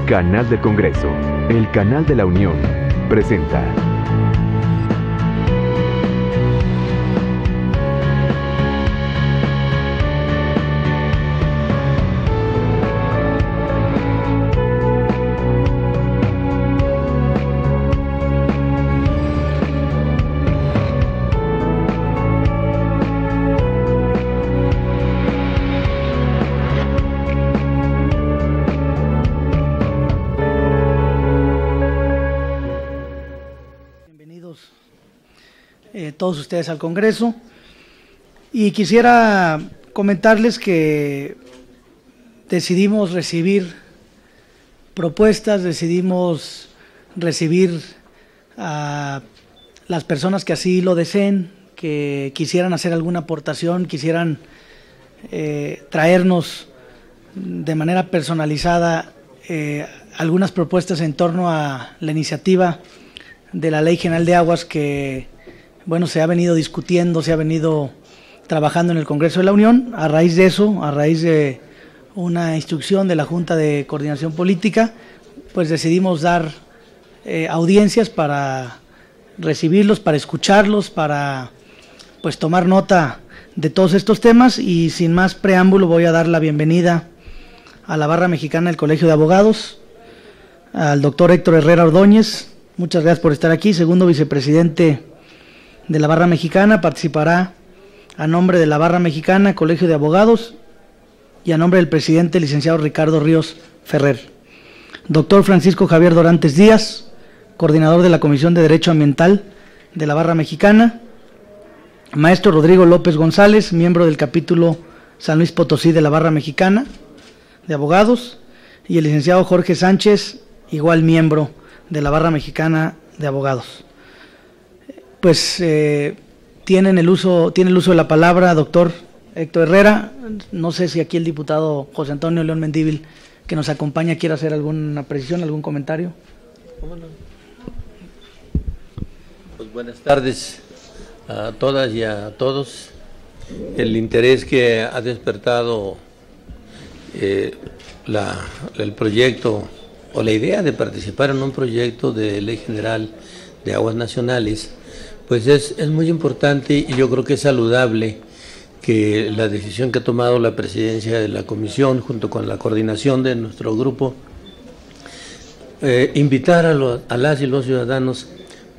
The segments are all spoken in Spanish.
Canal del Congreso, el canal de la Unión, presenta. Todos ustedes al Congreso, y quisiera comentarles que decidimos recibir propuestas, decidimos recibir a las personas que así lo deseen, que quisieran hacer alguna aportación, quisieran traernos de manera personalizada algunas propuestas en torno a la iniciativa de la Ley General de Aguas que se ha venido discutiendo, se ha venido trabajando en el Congreso de la Unión. A raíz de eso, a raíz de una instrucción de la Junta de Coordinación Política, pues decidimos dar audiencias para recibirlos, para escucharlos, para pues tomar nota de todos estos temas, y sin más preámbulo voy a dar la bienvenida a la Barra Mexicana del Colegio de Abogados, al doctor Héctor Herrera Ordóñez. Muchas gracias por estar aquí, segundo vicepresidente de la Barra Mexicana. Participará a nombre de la Barra Mexicana, Colegio de Abogados, y a nombre del presidente, licenciado Ricardo Ríos Ferrer. Doctor Francisco Javier Dorantes Díaz, coordinador de la Comisión de Derecho Ambiental de la Barra Mexicana. Maestro Rodrigo López González, miembro del capítulo San Luis Potosí de la Barra Mexicana de Abogados. Y el licenciado Jorge Sánchez, igual miembro de la Barra Mexicana de Abogados. Pues tiene el uso de la palabra doctor Héctor Herrera. No sé si aquí el diputado José Antonio León Mendívil, que nos acompaña, quiere hacer alguna precisión, algún comentario. ¿Cómo no? Pues buenas tardes a todas y a todos. El interés que ha despertado el proyecto o la idea de participar en un proyecto de Ley General de Aguas Nacionales, pues es muy importante, y yo creo que es saludable que la decisión que ha tomado la presidencia de la comisión junto con la coordinación de nuestro grupo, invitar a las y los ciudadanos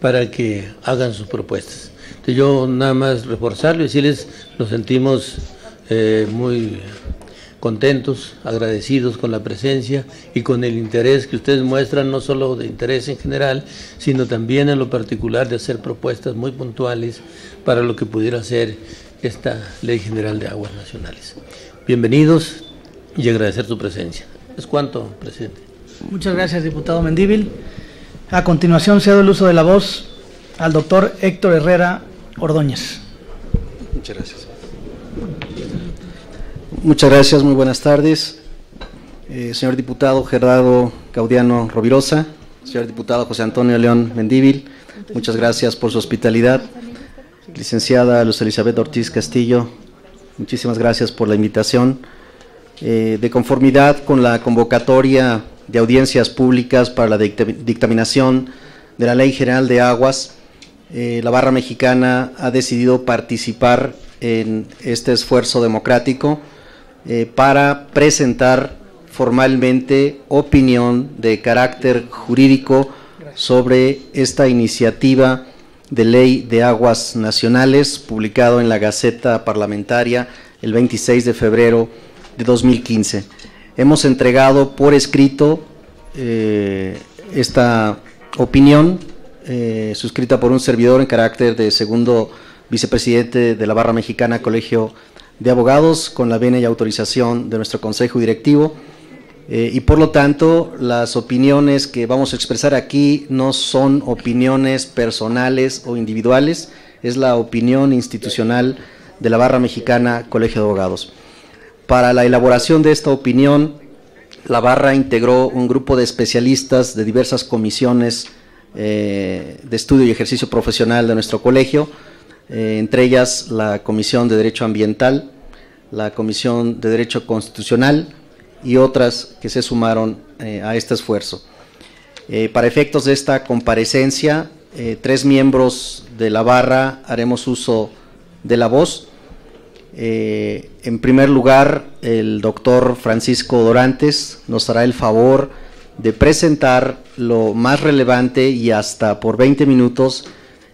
para que hagan sus propuestas. Entonces yo nada más reforzarlo y decirles, nos sentimos muy contentos, agradecidos con la presencia y con el interés que ustedes muestran, no solo de interés en general, sino también en lo particular de hacer propuestas muy puntuales para lo que pudiera ser esta Ley General de Aguas Nacionales. Bienvenidos y agradecer su presencia. Es cuanto, presidente. Muchas gracias, diputado Mendívil. A continuación cedo el uso de la voz al doctor Héctor Herrera Ordóñez. Muchas gracias. Muchas gracias, muy buenas tardes. Señor diputado Gerardo Gaudiano Rovirosa, señor diputado José Antonio León Mendívil, muchas gracias por su hospitalidad. Licenciada Luz Elizabeth Ortiz Castillo, muchísimas gracias por la invitación. De conformidad con la convocatoria de audiencias públicas para la dictaminación de la Ley General de Aguas, la Barra Mexicana ha decidido participar en este esfuerzo democrático para presentar formalmente opinión de carácter jurídico sobre esta iniciativa de Ley de Aguas Nacionales, publicado en la Gaceta Parlamentaria el 26 de febrero de 2015. Hemos entregado por escrito esta opinión, suscrita por un servidor en carácter de segundo vicepresidente de la Barra Mexicana Colegio de Abogados, con la venia y autorización de nuestro Consejo Directivo, y por lo tanto las opiniones que vamos a expresar aquí no son opiniones personales o individuales, es la opinión institucional de la Barra Mexicana Colegio de Abogados. Para la elaboración de esta opinión, la Barra integró un grupo de especialistas de diversas comisiones de estudio y ejercicio profesional de nuestro colegio, entre ellas la Comisión de Derecho Ambiental, la Comisión de Derecho Constitucional y otras que se sumaron a este esfuerzo. Para efectos de esta comparecencia, 3 miembros de la barra haremos uso de la voz. En primer lugar, el doctor Francisco Dorantes nos hará el favor de presentar lo más relevante y hasta por 20 minutos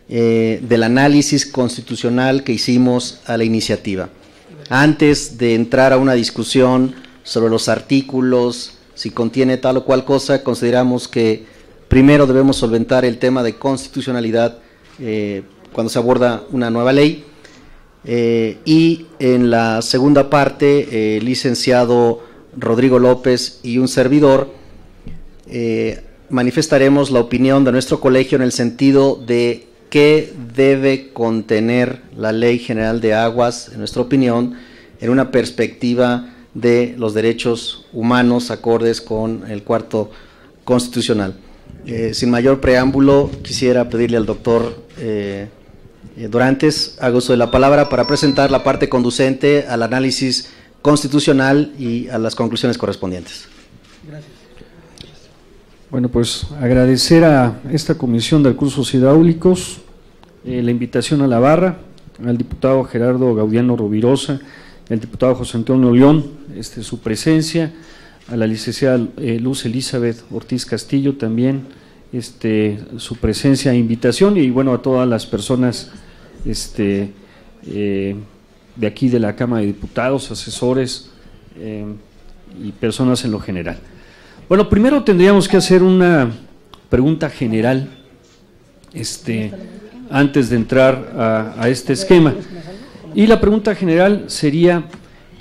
del análisis constitucional que hicimos a la iniciativa. Antes de entrar a una discusión sobre los artículos, si contiene tal o cual cosa, consideramos que primero debemos solventar el tema de constitucionalidad cuando se aborda una nueva ley. Y en la segunda parte, el licenciado Rodrigo López y un servidor manifestaremos la opinión de nuestro colegio en el sentido de qué debe contener la Ley General de Aguas, en nuestra opinión, en una perspectiva de los derechos humanos acordes con el cuarto constitucional. Sin mayor preámbulo, quisiera pedirle al doctor Dorantes, haga uso de la palabra para presentar la parte conducente al análisis constitucional y a las conclusiones correspondientes. Gracias. Bueno, pues agradecer a esta Comisión de Recursos Hidráulicos la invitación a la barra, al diputado Gerardo Gaudiano Rovirosa, al diputado José Antonio León, su presencia, a la licenciada Luz Elizabeth Ortiz Castillo también, su presencia e invitación, y bueno, a todas las personas de aquí de la Cámara de Diputados, asesores y personas en lo general. Bueno, primero tendríamos que hacer una pregunta general antes de entrar a este esquema, y la pregunta general sería: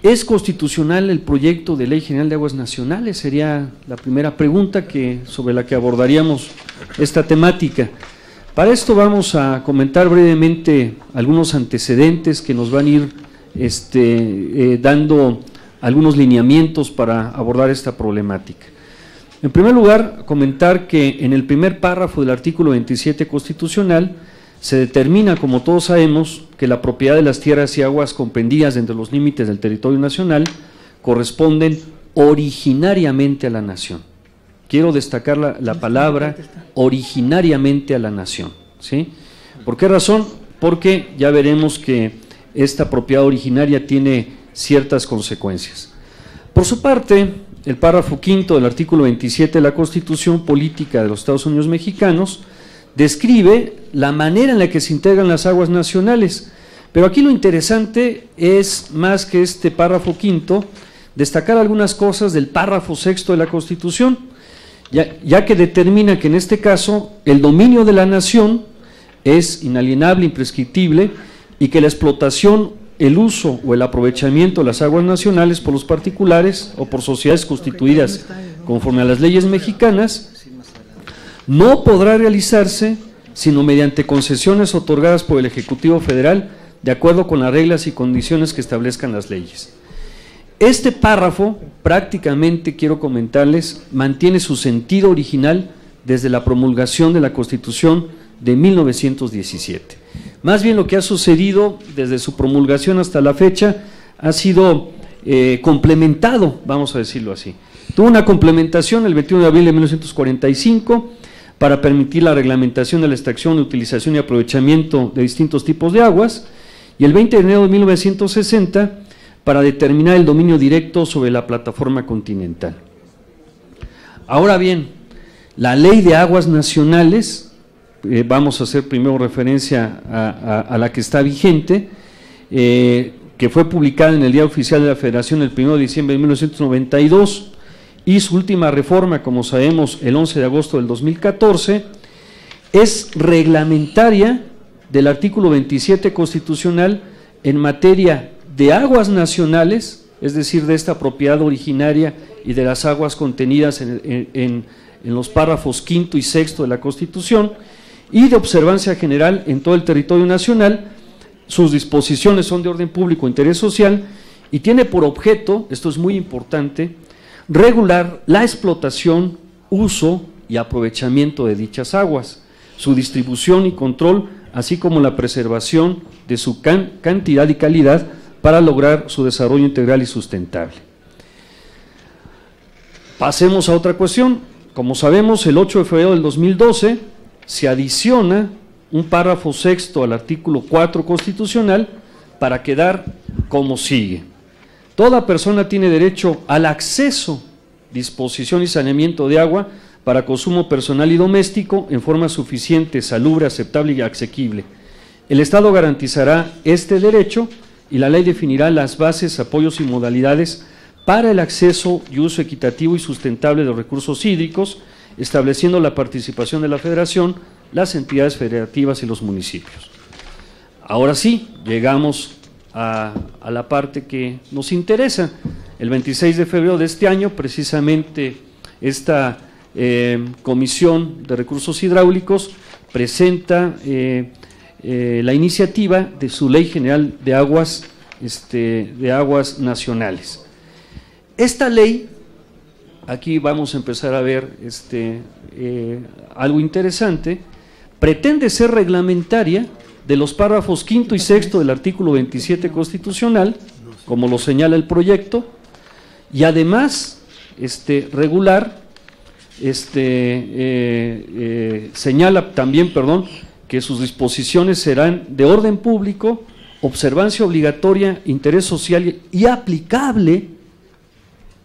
¿es constitucional el proyecto de Ley General de Aguas Nacionales? Sería la primera pregunta sobre la que abordaríamos esta temática. Para esto vamos a comentar brevemente algunos antecedentes que nos van a ir dando algunos lineamientos para abordar esta problemática. En primer lugar, comentar que en el primer párrafo del artículo 27 constitucional se determina, como todos sabemos, que la propiedad de las tierras y aguas comprendidas dentro de los límites del territorio nacional corresponden originariamente a la nación. Quiero destacar la palabra originariamente a la nación, ¿sí? ¿Por qué razón? Porque ya veremos que esta propiedad originaria tiene ciertas consecuencias. Por su parte, el párrafo quinto del artículo 27 de la Constitución Política de los Estados Unidos Mexicanos describe la manera en la que se integran las aguas nacionales, pero aquí lo interesante es, más que este párrafo quinto, destacar algunas cosas del párrafo sexto de la Constitución, ya que determina que en este caso el dominio de la nación es inalienable, imprescriptible, y que la explotación, el uso o el aprovechamiento de las aguas nacionales por los particulares o por sociedades constituidas conforme a las leyes mexicanas no podrá realizarse sino mediante concesiones otorgadas por el Ejecutivo Federal de acuerdo con las reglas y condiciones que establezcan las leyes. Este párrafo, prácticamente, quiero comentarles, mantiene su sentido original desde la promulgación de la Constitución de 1917. Más bien lo que ha sucedido desde su promulgación hasta la fecha ha sido complementado, vamos a decirlo así. Tuvo una complementación el 21 de abril de 1945 para permitir la reglamentación de la extracción, utilización y aprovechamiento de distintos tipos de aguas, y el 20 de enero de 1960 para determinar el dominio directo sobre la plataforma continental. Ahora bien, la Ley de Aguas Nacionales, vamos a hacer primero referencia a la que está vigente, que fue publicada en el Diario Oficial de la Federación el 1 de diciembre de 1992, y su última reforma, como sabemos, el 11 de agosto del 2014, es reglamentaria del artículo 27 constitucional en materia de aguas nacionales, es decir, de esta propiedad originaria y de las aguas contenidas en los párrafos quinto y sexto de la Constitución, y de observancia general en todo el territorio nacional. Sus disposiciones son de orden público e interés social y tiene por objeto, esto es muy importante, regular la explotación, uso y aprovechamiento de dichas aguas, su distribución y control, así como la preservación de su cantidad y calidad para lograr su desarrollo integral y sustentable. Pasemos a otra cuestión. Como sabemos, el 8 de febrero del 2012 se adiciona un párrafo sexto al artículo 4 constitucional para quedar como sigue. Toda persona tiene derecho al acceso, disposición y saneamiento de agua para consumo personal y doméstico en forma suficiente, salubre, aceptable y asequible. El Estado garantizará este derecho y la ley definirá las bases, apoyos y modalidades para el acceso y uso equitativo y sustentable de los recursos hídricos, estableciendo la participación de la Federación, las entidades federativas y los municipios. Ahora sí, llegamos a la parte que nos interesa. El 26 de febrero de este año, precisamente esta Comisión de Recursos Hidráulicos presenta la iniciativa de su Ley General de Aguas Nacionales. Esta ley, aquí vamos a empezar a ver algo interesante, pretende ser reglamentaria de los párrafos quinto y sexto del artículo 27 constitucional, como lo señala el proyecto, y además regular, señala también, que sus disposiciones serán de orden público, observancia obligatoria, interés social y aplicable,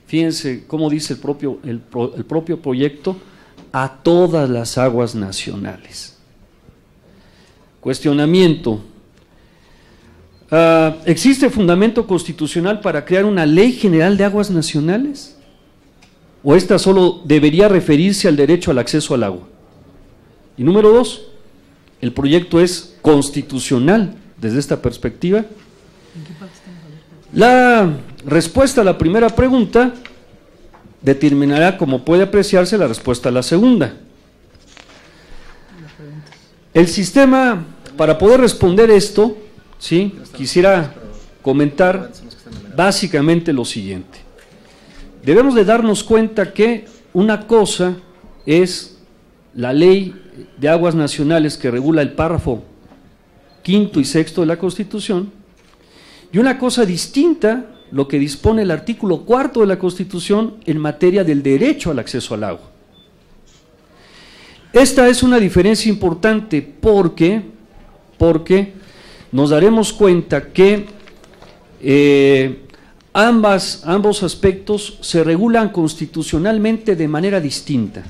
fíjense cómo dice el propio proyecto, a todas las aguas nacionales. Cuestionamiento. ¿Existe fundamento constitucional para crear una ley general de aguas nacionales? ¿O esta solo debería referirse al derecho al acceso al agua? Y número 2, ¿el proyecto es constitucional desde esta perspectiva? La respuesta a la primera pregunta determinará, como puede apreciarse, la respuesta a la segunda. El sistema, para poder responder esto, ¿sí?, quisiera comentar básicamente lo siguiente. Debemos de darnos cuenta que una cosa es la Ley de Aguas Nacionales que regula el párrafo quinto y sexto de la Constitución, y una cosa distinta lo que dispone el artículo cuarto de la Constitución en materia del derecho al acceso al agua. Esta es una diferencia importante porque nos daremos cuenta que ambos aspectos se regulan constitucionalmente de manera distinta.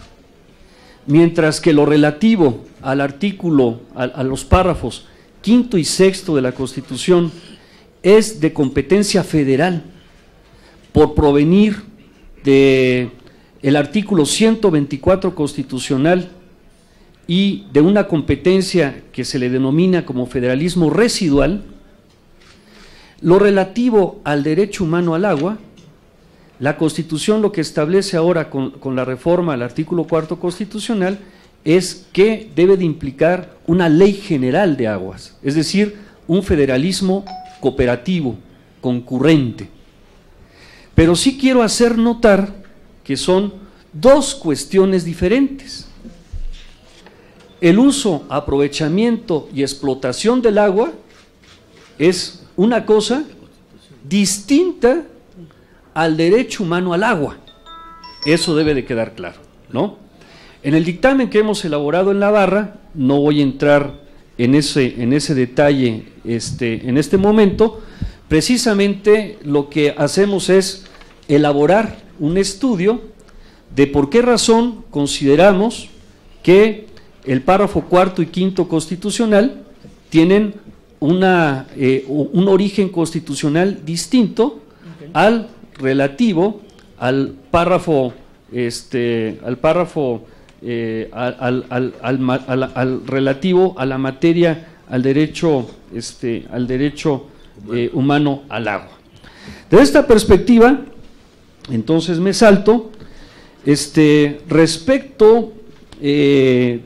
Mientras que lo relativo al artículo, a los párrafos quinto y sexto de la Constitución es de competencia federal por provenir del artículo 124 constitucional y de una competencia que se le denomina como federalismo residual. Lo relativo al derecho humano al agua, la Constitución lo que establece ahora con la reforma al artículo cuarto constitucional es que debe de implicar una ley general de aguas, es decir, un federalismo cooperativo, concurrente. Pero sí quiero hacer notar que son dos cuestiones diferentes. El uso, aprovechamiento y explotación del agua es una cosa distinta al derecho humano al agua. Eso debe de quedar claro, ¿no? En el dictamen que hemos elaborado en la barra, no voy a entrar en ese detalle en este momento, precisamente lo que hacemos es elaborar un estudio de por qué razón consideramos que el párrafo cuarto y quinto constitucional tienen un origen constitucional distinto al relativo al párrafo al relativo a la materia, al derecho humano al agua. Desde esta perspectiva, entonces me salto, respecto,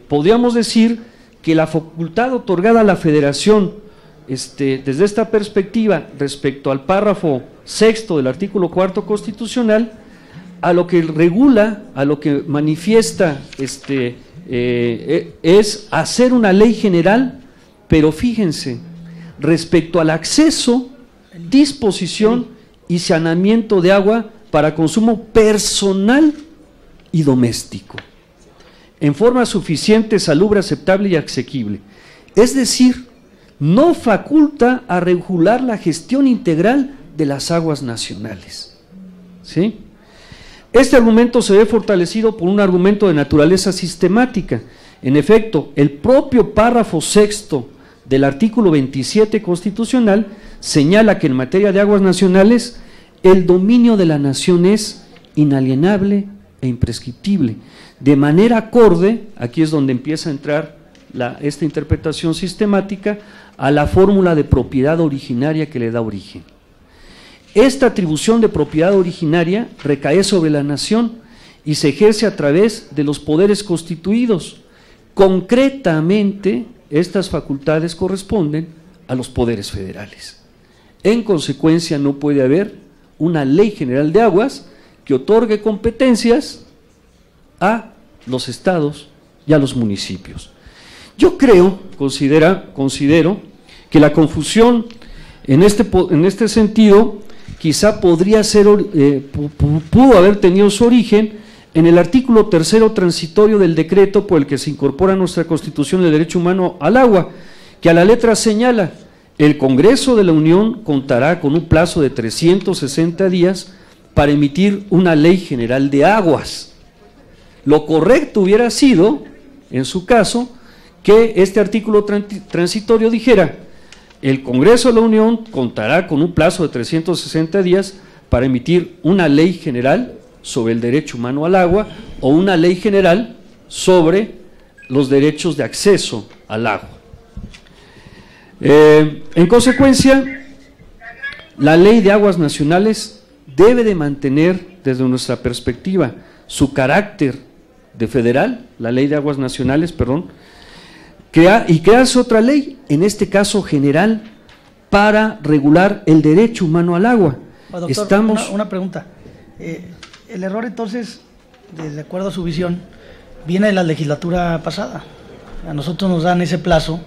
podríamos decir que la facultad otorgada a la Federación, desde esta perspectiva, respecto al párrafo sexto del artículo cuarto constitucional, a lo que regula, a lo que manifiesta, es hacer una ley general, pero fíjense, respecto al acceso, disposición y saneamiento de agua para consumo personal y doméstico, en forma suficiente, salubre, aceptable y asequible. Es decir, no faculta a regular la gestión integral de las aguas nacionales. ¿Sí? Este argumento se ve fortalecido por un argumento de naturaleza sistemática. En efecto, el propio párrafo sexto del artículo 27 constitucional señala que en materia de aguas nacionales el dominio de la nación es inalienable e imprescriptible, de manera acorde, aquí es donde empieza a entrar esta interpretación sistemática, a la fórmula de propiedad originaria que le da origen. Esta atribución de propiedad originaria recae sobre la nación y se ejerce a través de los poderes constituidos. Concretamente, estas facultades corresponden a los poderes federales. En consecuencia, no puede haber una ley general de aguas que otorgue competencias a los estados y a los municipios. Yo considero que la confusión en este sentido quizá podría ser, pudo haber tenido su origen en el artículo tercero transitorio del decreto por el que se incorpora a nuestra Constitución el derecho humano al agua, que a la letra señala: el Congreso de la Unión contará con un plazo de 360 días para emitir una ley general de aguas. Lo correcto hubiera sido, en su caso, que este artículo transitorio dijera: el Congreso de la Unión contará con un plazo de 360 días para emitir una ley general sobre el derecho humano al agua o una ley general sobre los derechos de acceso al agua. En consecuencia, la Ley de Aguas Nacionales debe de mantener, desde nuestra perspectiva, su carácter de federal, la Ley de Aguas Nacionales, y crearse otra ley, en este caso general, para regular el derecho humano al agua. Doctor, una pregunta. El error, entonces, de acuerdo a su visión, viene de la legislatura pasada. A nosotros nos dan ese plazo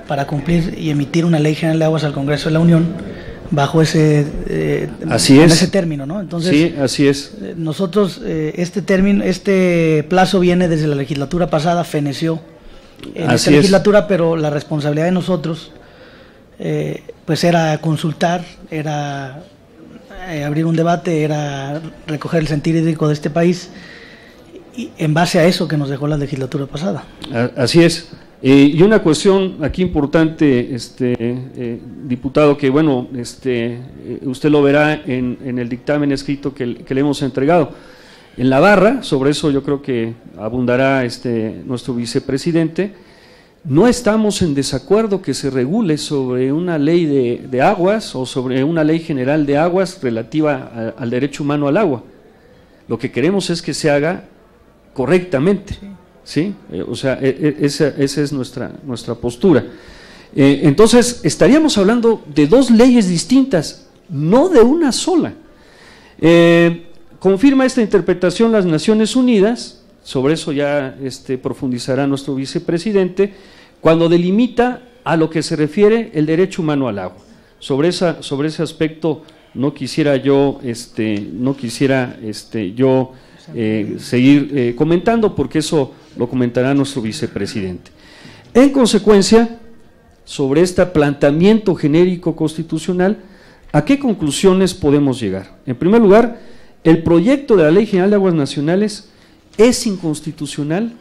para cumplir y emitir una ley general de aguas al Congreso de la Unión bajo ese término, ¿no? Entonces, sí, así es. Nosotros este plazo viene desde la legislatura pasada, feneció en esta legislatura, pero la responsabilidad de nosotros pues era consultar, era abrir un debate, era recoger el sentir hídrico de este país, y en base a eso que nos dejó la legislatura pasada. Así es. Y una cuestión aquí importante, diputado, que bueno, usted lo verá en el dictamen escrito que le hemos entregado. En la barra, sobre eso yo creo que abundará nuestro vicepresidente, no estamos en desacuerdo que se regule sobre una ley de aguas o sobre una ley general de aguas relativa al derecho humano al agua. Lo que queremos es que se haga correctamente. ¿Sí? O sea, esa es nuestra postura. Entonces, estaríamos hablando de dos leyes distintas, no de una sola. Confirma esta interpretación las Naciones Unidas, sobre eso ya profundizará nuestro vicepresidente, cuando delimita a lo que se refiere el derecho humano al agua. Sobre ese aspecto no quisiera yo seguir comentando, porque eso lo comentará nuestro vicepresidente. En consecuencia, sobre este planteamiento genérico constitucional, ¿a qué conclusiones podemos llegar? En primer lugar, el proyecto de la Ley General de Aguas Nacionales es inconstitucional,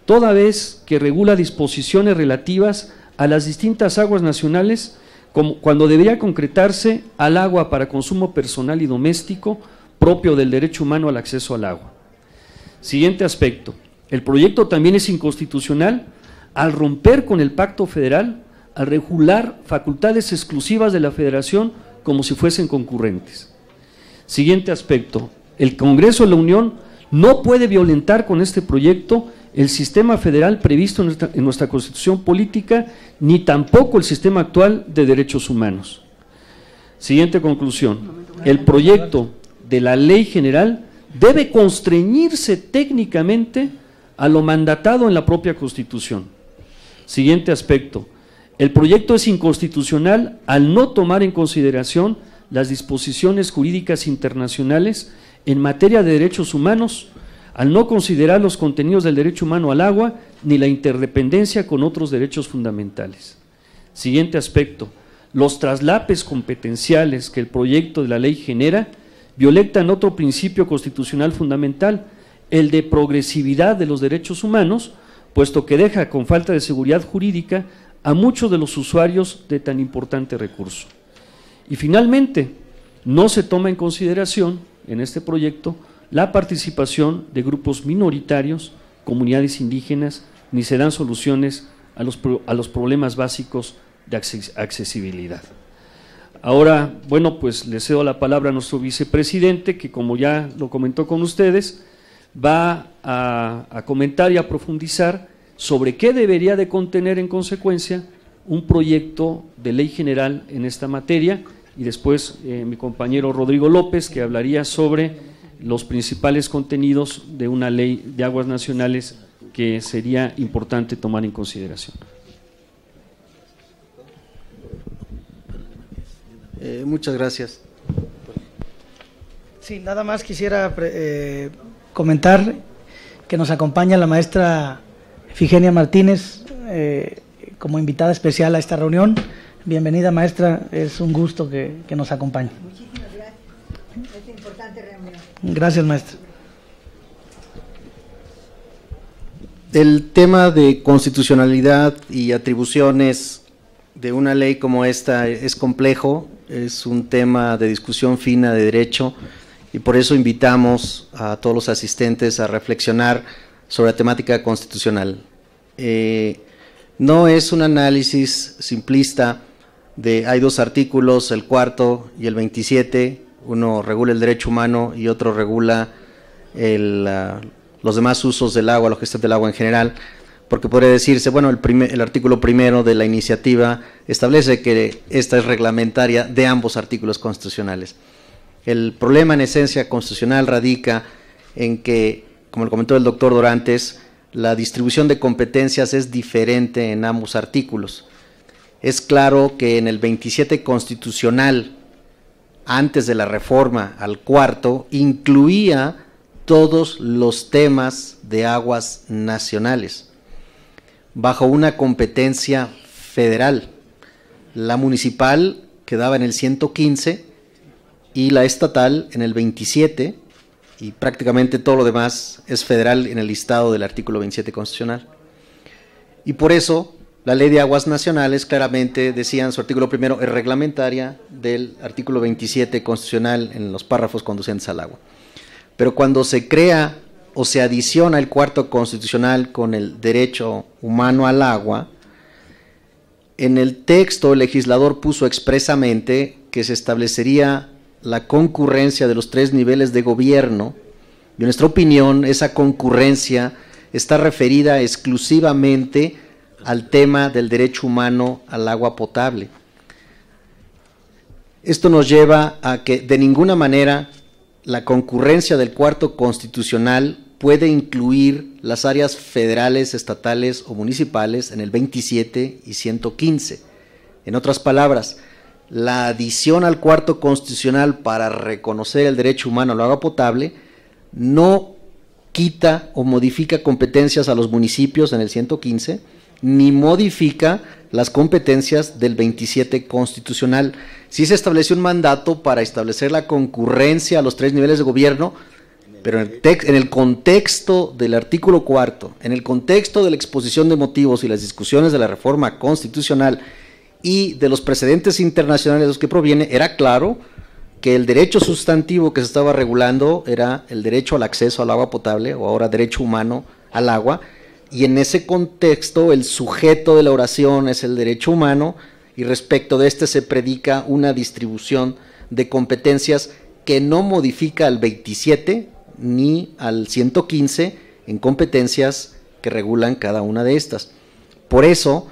toda vez que regula disposiciones relativas a las distintas aguas nacionales, cuando debería concretarse al agua para consumo personal y doméstico, propio del derecho humano al acceso al agua. Siguiente aspecto, el proyecto también es inconstitucional al romper con el pacto federal, al regular facultades exclusivas de la federación como si fuesen concurrentes. Siguiente aspecto, el Congreso de la Unión no puede violentar con este proyecto el sistema federal previsto en nuestra Constitución política, ni tampoco el sistema actual de derechos humanos. Siguiente conclusión, el proyecto de la ley general debe constreñirse técnicamente a lo mandatado en la propia Constitución. Siguiente aspecto, el proyecto es inconstitucional al no tomar en consideración las disposiciones jurídicas internacionales en materia de derechos humanos al no considerar los contenidos del derecho humano al agua ni la interdependencia con otros derechos fundamentales. Siguiente aspecto, los traslapes competenciales que el proyecto de la ley genera violentan otro principio constitucional fundamental, el de progresividad de los derechos humanos, puesto que deja con falta de seguridad jurídica a muchos de los usuarios de tan importante recurso. Y finalmente, no se toma en consideración en este proyecto la participación de grupos minoritarios, comunidades indígenas, ni se dan soluciones a los problemas básicos de accesibilidad. Ahora, bueno, pues le cedo la palabra a nuestro vicepresidente, que como ya lo comentó con ustedes, va a comentar y a profundizar sobre qué debería de contener en consecuencia un proyecto de ley general en esta materia, y después mi compañero Rodrigo López, que hablaría sobre los principales contenidos de una ley de aguas nacionales que sería importante tomar en consideración. Muchas gracias. Sí, nada más quisiera comentar que nos acompaña la maestra Ifigenia Martínez como invitada especial a esta reunión. Bienvenida, maestra, es un gusto que nos acompañe. Muchísimas gracias por esta importante reunión. Gracias, maestra. El tema de constitucionalidad y atribuciones de una ley como esta es complejo, es un tema de discusión fina de derecho, y por eso invitamos a todos los asistentes a reflexionar sobre la temática constitucional. No es un análisis simplista de hay dos artículos, el 4º y el 27, uno regula el derecho humano y otro regula los demás usos del agua, la gestión del agua en general, porque podría decirse, bueno, el artículo 1 de la iniciativa establece que esta es reglamentaria de ambos artículos constitucionales. El problema en esencia constitucional radica en que, como lo comentó el doctor Dorantes, la distribución de competencias es diferente en ambos artículos. Es claro que en el 27 constitucional, antes de la reforma al 4º, incluía todos los temas de aguas nacionales, bajo una competencia federal. La municipal quedaba en el 115 y la estatal en el 27, y prácticamente todo lo demás es federal en el listado del artículo 27 constitucional. Y por eso la Ley de Aguas Nacionales claramente decía en su artículo 1 es reglamentaria del artículo 27 constitucional en los párrafos conducentes al agua. Pero cuando se crea o se adiciona el 4º constitucional con el derecho humano al agua, en el texto el legislador puso expresamente que se establecería la concurrencia de los 3 niveles de gobierno, y en nuestra opinión esa concurrencia está referida exclusivamente al tema del derecho humano al agua potable. Esto nos lleva a que de ninguna manera la concurrencia del 4º constitucional puede incluir las áreas federales, estatales o municipales en el 27 y 115. En otras palabras, la adición al 4º constitucional para reconocer el derecho humano al agua potable no quita o modifica competencias a los municipios en el 115, ni modifica las competencias del 27 constitucional. Sí se estableció un mandato para establecer la concurrencia a los 3 niveles de gobierno, pero en el contexto del artículo 4º, en el contexto de la exposición de motivos y las discusiones de la reforma constitucional y de los precedentes internacionales de los que proviene, era claro que el derecho sustantivo que se estaba regulando era el derecho al acceso al agua potable, o ahora derecho humano al agua, y en ese contexto el sujeto de la oración es el derecho humano, y respecto de este se predica una distribución de competencias que no modifica al 27 ni al 115 en competencias que regulan cada una de estas. Por eso,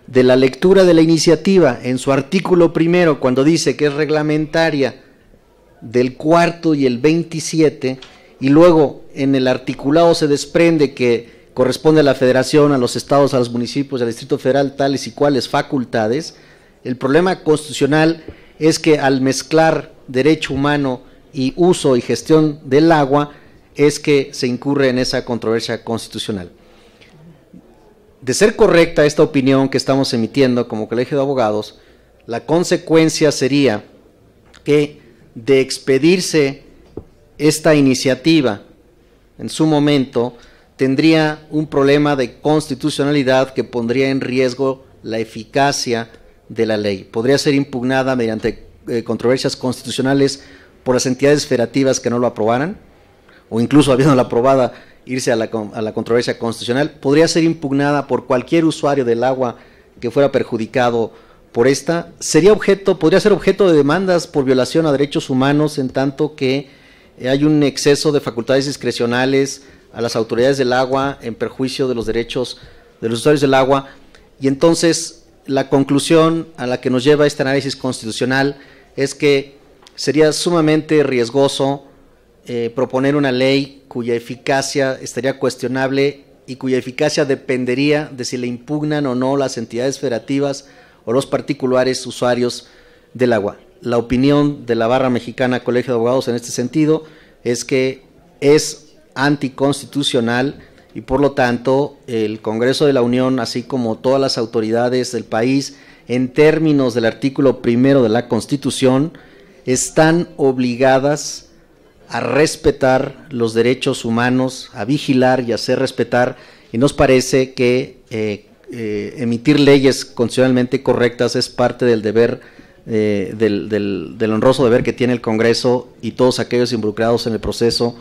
de la lectura de la iniciativa en su artículo 1, cuando dice que es reglamentaria del 4º y el 27, y luego en el articulado se desprende que corresponde a la federación, a los estados, a los municipios, al Distrito Federal, tales y cuales facultades, el problema constitucional es que al mezclar derecho humano y uso y gestión del agua, es que se incurre en esa controversia constitucional. De ser correcta esta opinión que estamos emitiendo como Colegio de Abogados, la consecuencia sería que de expedirse esta iniciativa en su momento, tendría un problema de constitucionalidad que pondría en riesgo la eficacia de la ley. Podría ser impugnada mediante controversias constitucionales por las entidades federativas que no lo aprobaran, o incluso habiéndola aprobada, irse a la controversia constitucional. Podría ser impugnada por cualquier usuario del agua que fuera perjudicado por esta. Podría ser objeto de demandas por violación a derechos humanos, en tanto que hay un exceso de facultades discrecionales a las autoridades del agua en perjuicio de los derechos de los usuarios del agua. Y entonces la conclusión a la que nos lleva este análisis constitucional es que sería sumamente riesgoso proponer una ley cuya eficacia estaría cuestionable y cuya eficacia dependería de si le impugnan o no las entidades federativas o los particulares usuarios del agua. La opinión de la Barra Mexicana Colegio de Abogados en este sentido es que es anticonstitucional y por lo tanto el Congreso de la Unión, así como todas las autoridades del país, en términos del artículo 1 de la Constitución, están obligadas a respetar los derechos humanos, a vigilar y hacer respetar, y nos parece que emitir leyes constitucionalmente correctas es parte del deber, del honroso deber que tiene el Congreso y todos aquellos involucrados en el proceso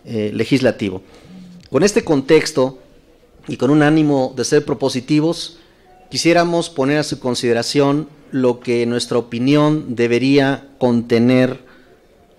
legislativo. Con este contexto y con un ánimo de ser propositivos, quisiéramos poner a su consideración lo que en nuestra opinión debería contener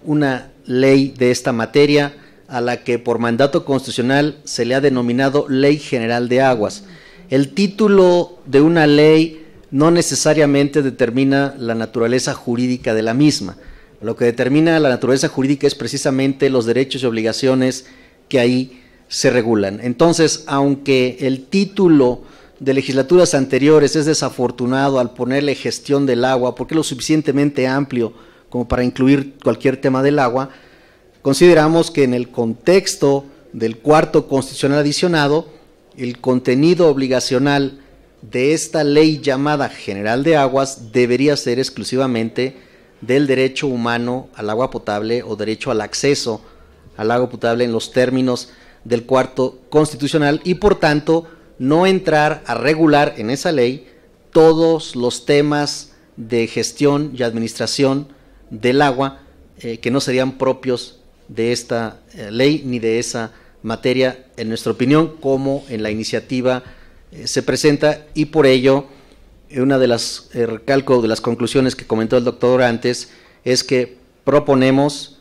una ley de esta materia, a la que por mandato constitucional se le ha denominado Ley General de Aguas. El título de una ley no necesariamente determina la naturaleza jurídica de la misma. Lo que determina la naturaleza jurídica es precisamente los derechos y obligaciones que ahí se regulan. Entonces, aunque el título de legislaturas anteriores es desafortunado al ponerle gestión del agua, porque es lo suficientemente amplio como para incluir cualquier tema del agua, consideramos que en el contexto del cuarto constitucional adicionado, el contenido obligacional de esta ley llamada General de Aguas debería ser exclusivamente del derecho humano al agua potable o derecho al acceso al agua potable en los términos del cuarto constitucional y por tanto no entrar a regular en esa ley todos los temas de gestión y administración del agua que no serían propios de esta ley ni de esa materia, en nuestra opinión, como en la iniciativa se presenta, y por ello una de las recalco de las conclusiones que comentó el doctor antes es que proponemos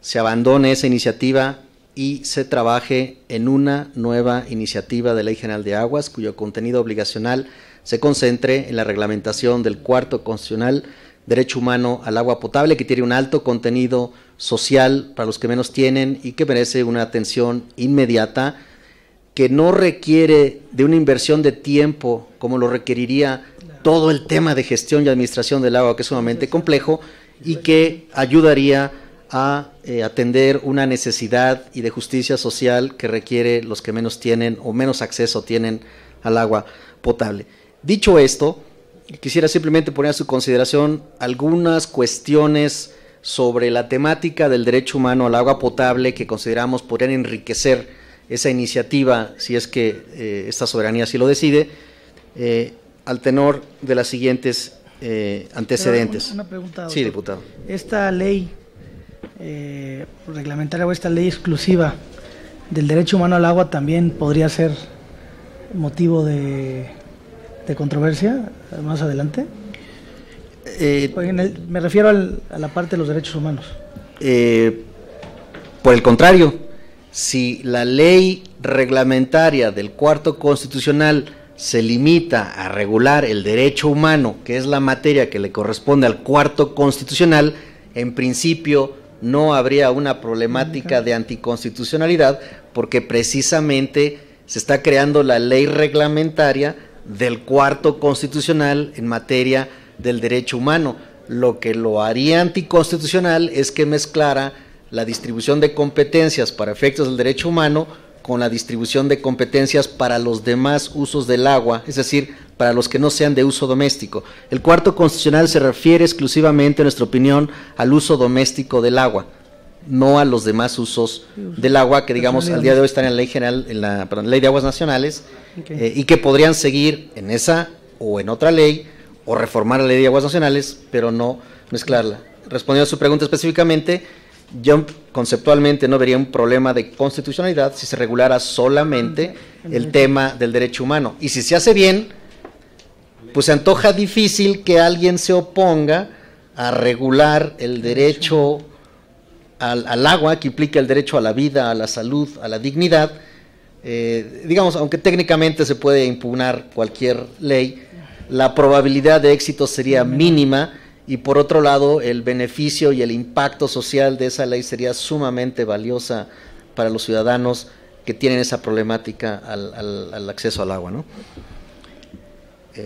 se abandone esa iniciativa y se trabaje en una nueva iniciativa de Ley General de Aguas cuyo contenido obligacional se concentre en la reglamentación del cuarto constitucional derecho humano al agua potable, que tiene un alto contenido social para los que menos tienen y que merece una atención inmediata, que no requiere de una inversión de tiempo como lo requeriría todo el tema de gestión y administración del agua, que es sumamente complejo, y que ayudaría a atender una necesidad y de justicia social que requiere los que menos tienen o menos acceso tienen al agua potable. Dicho esto, quisiera simplemente poner a su consideración algunas cuestiones sobre la temática del derecho humano al agua potable que consideramos podrían enriquecer esa iniciativa, si es que esta soberanía así lo decide, al tenor de las siguientes antecedentes. Una pregunta, doctor. Sí, diputado. Esta ley reglamentaria o esta ley exclusiva del derecho humano al agua también podría ser motivo de controversia más adelante. Me refiero a la parte de los derechos humanos. Por el contrario, si la ley reglamentaria del cuarto constitucional se limita a regular el derecho humano, que es la materia que le corresponde al cuarto constitucional, en principio no habría una problemática de anticonstitucionalidad, porque precisamente se está creando la ley reglamentaria del cuarto constitucional en materia del derecho humano. Lo que lo haría anticonstitucional es que mezclara la distribución de competencias para efectos del derecho humano con la distribución de competencias para los demás usos del agua, es decir, para los que no sean de uso doméstico. El cuarto constitucional se refiere exclusivamente, en nuestra opinión, al uso doméstico del agua, no a los demás usos del agua que, digamos, al día de hoy están en la Ley General, en la Ley de Aguas Nacionales, y que podrían seguir en esa o en otra ley, o reformar la Ley de Aguas Nacionales, pero no mezclarla. Respondiendo a su pregunta específicamente, yo conceptualmente no vería un problema de constitucionalidad si se regulara solamente el tema del derecho humano. Y si se hace bien, pues se antoja difícil que alguien se oponga a regular el derecho al agua, que implica el derecho a la vida, a la salud, a la dignidad. Digamos, aunque técnicamente se puede impugnar cualquier ley, la probabilidad de éxito sería mínima, y por otro lado el beneficio y el impacto social de esa ley sería sumamente valiosa para los ciudadanos que tienen esa problemática al acceso al agua, ¿no?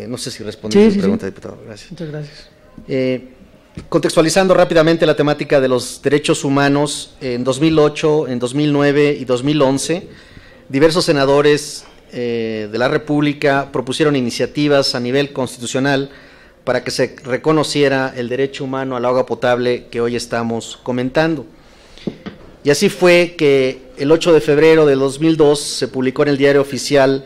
No sé si respondí a su pregunta, diputado. Gracias. Muchas gracias. Contextualizando rápidamente la temática de los derechos humanos, en 2008, en 2009 y 2011, diversos senadores de la República propusieron iniciativas a nivel constitucional para que se reconociera el derecho humano al agua potable que hoy estamos comentando. Y así fue que el 8 de febrero de 2002 se publicó en el Diario Oficial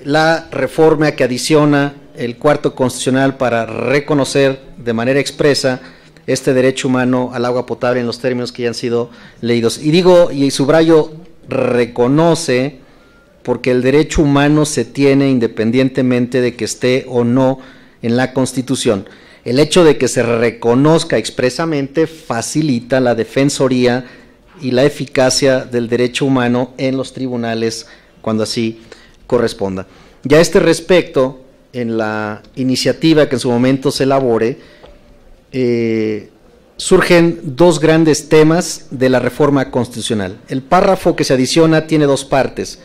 la reforma que adiciona el cuarto constitucional para reconocer de manera expresa este derecho humano al agua potable en los términos que ya han sido leídos. Y digo, y subrayo, reconoce, porque el derecho humano se tiene independientemente de que esté o no en la Constitución. El hecho de que se reconozca expresamente facilita la defensoría y la eficacia del derecho humano en los tribunales cuando así corresponda. Ya a este respecto, en la iniciativa que en su momento se elabore, surgen dos grandes temas de la reforma constitucional. El párrafo que se adiciona tiene dos partes.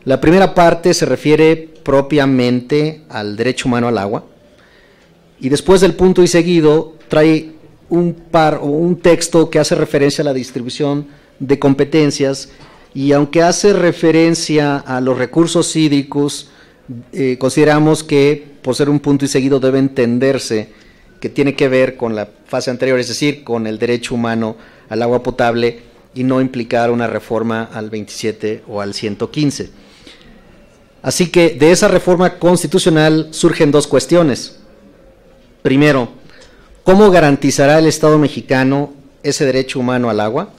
La primera parte se refiere propiamente al derecho humano al agua, y después del punto y seguido trae un texto que hace referencia a la distribución de competencias, y aunque hace referencia a los recursos hídricos, consideramos que por ser un punto y seguido debe entenderse que tiene que ver con la fase anterior, es decir, con el derecho humano al agua potable, y no implicar una reforma al 27 o al 115. Así que de esa reforma constitucional surgen dos cuestiones. Primero, ¿cómo garantizará el Estado mexicano ese derecho humano al agua?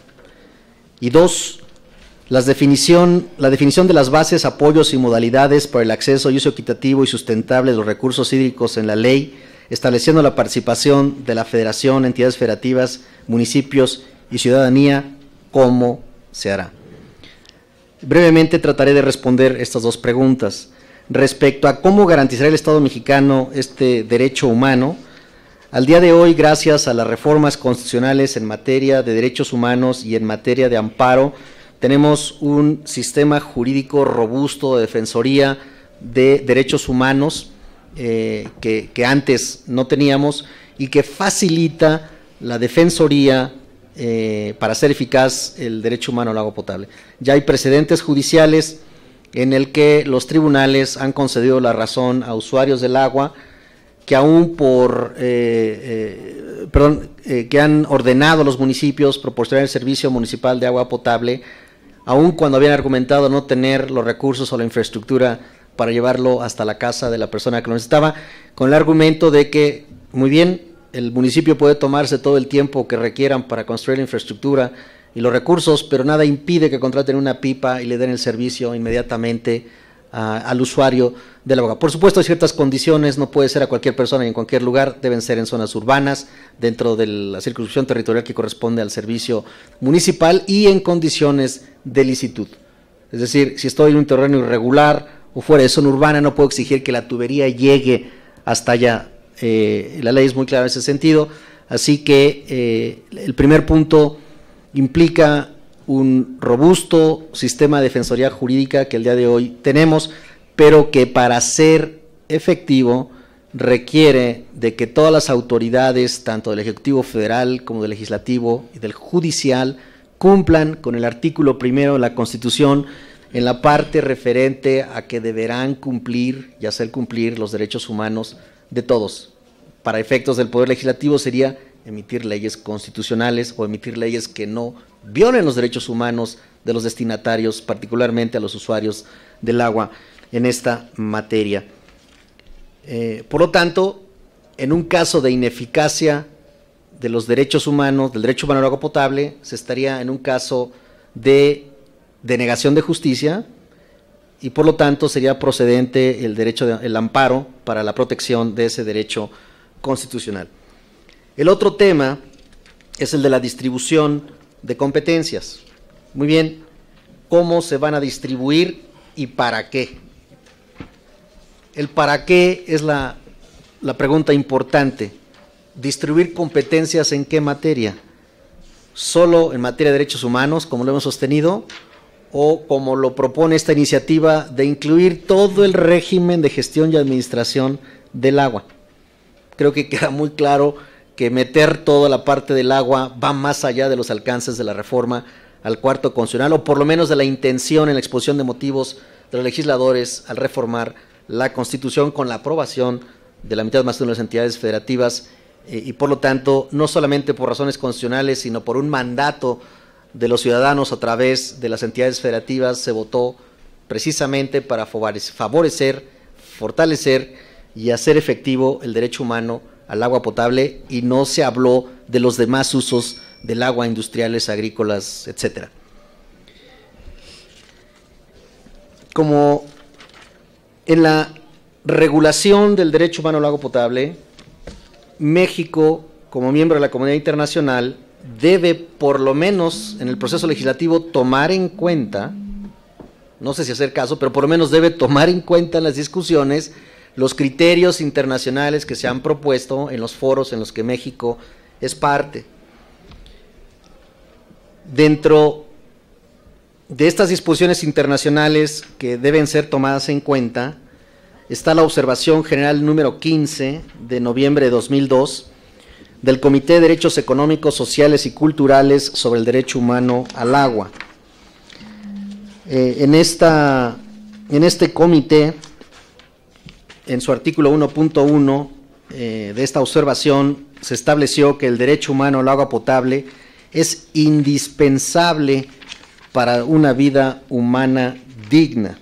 Y dos, la definición de las bases, apoyos y modalidades para el acceso y uso equitativo y sustentable de los recursos hídricos en la ley, estableciendo la participación de la Federación, entidades federativas, municipios y ciudadanía, ¿cómo se hará? Brevemente trataré de responder estas dos preguntas. Respecto a cómo garantizará el Estado mexicano este derecho humano, al día de hoy, gracias a las reformas constitucionales en materia de derechos humanos y en materia de amparo, tenemos un sistema jurídico robusto de defensoría de derechos humanos que antes no teníamos, y que facilita la defensoría para hacer eficaz el derecho humano al agua potable. Ya hay precedentes judiciales en el que los tribunales han concedido la razón a usuarios del agua que aún que han ordenado a los municipios proporcionar el servicio municipal de agua potable, aun cuando habían argumentado no tener los recursos o la infraestructura para llevarlo hasta la casa de la persona que lo necesitaba, con el argumento de que, muy bien, el municipio puede tomarse todo el tiempo que requieran para construir la infraestructura y los recursos, pero nada impide que contraten una pipa y le den el servicio inmediatamente al usuario del agua. Por supuesto, hay ciertas condiciones, no puede ser a cualquier persona y en cualquier lugar, deben ser en zonas urbanas, dentro de la circunscripción territorial que corresponde al servicio municipal y en condiciones de licitud. Es decir, si estoy en un terreno irregular o fuera de zona urbana, no puedo exigir que la tubería llegue hasta allá. La ley es muy clara en ese sentido, así que el primer punto implica un robusto sistema de defensoría jurídica que el día de hoy tenemos, pero que para ser efectivo requiere de que todas las autoridades, tanto del Ejecutivo Federal como del Legislativo y del Judicial, cumplan con el artículo 1 de la Constitución en la parte referente a que deberán cumplir y hacer cumplir los derechos humanos de todos. Para efectos del Poder Legislativo sería emitir leyes constitucionales o emitir leyes que no violen los derechos humanos de los destinatarios, particularmente a los usuarios del agua en esta materia. Por lo tanto, en un caso de ineficacia de los derechos humanos, del derecho humano al agua potable, se estaría en un caso de denegación de justicia y por lo tanto sería procedente el amparo para la protección de ese derecho constitucional. El otro tema es el de la distribución de competencias. Muy bien, ¿cómo se van a distribuir y para qué? El para qué es la pregunta importante. ¿Distribuir competencias en qué materia? ¿Solo en materia de derechos humanos, como lo hemos sostenido, o como lo propone esta iniciativa de incluir todo el régimen de gestión y administración del agua? Creo que queda muy claro que meter toda la parte del agua va más allá de los alcances de la reforma al cuarto constitucional, o por lo menos de la intención en la exposición de motivos de los legisladores al reformar la Constitución con la aprobación de la mitad más de las entidades federativas y por lo tanto, no solamente por razones constitucionales, sino por un mandato de los ciudadanos a través de las entidades federativas, se votó precisamente para favorecer, fortalecer y hacer efectivo el derecho humano al agua potable, y no se habló de los demás usos del agua, industriales, agrícolas, etcétera. Como en la regulación del derecho humano al agua potable, México, como miembro de la comunidad internacional, debe, por lo menos en el proceso legislativo, tomar en cuenta, no sé si hacer caso, pero por lo menos debe tomar en cuenta en las discusiones los criterios internacionales que se han propuesto en los foros en los que México es parte. Dentro de estas disposiciones internacionales que deben ser tomadas en cuenta, está la observación general número 15 de noviembre de 2002 del Comité de Derechos Económicos, Sociales y Culturales sobre el Derecho Humano al Agua. En este comité, en su artículo 1.1 de esta observación, se estableció que el derecho humano al agua potable es indispensable para una vida humana digna.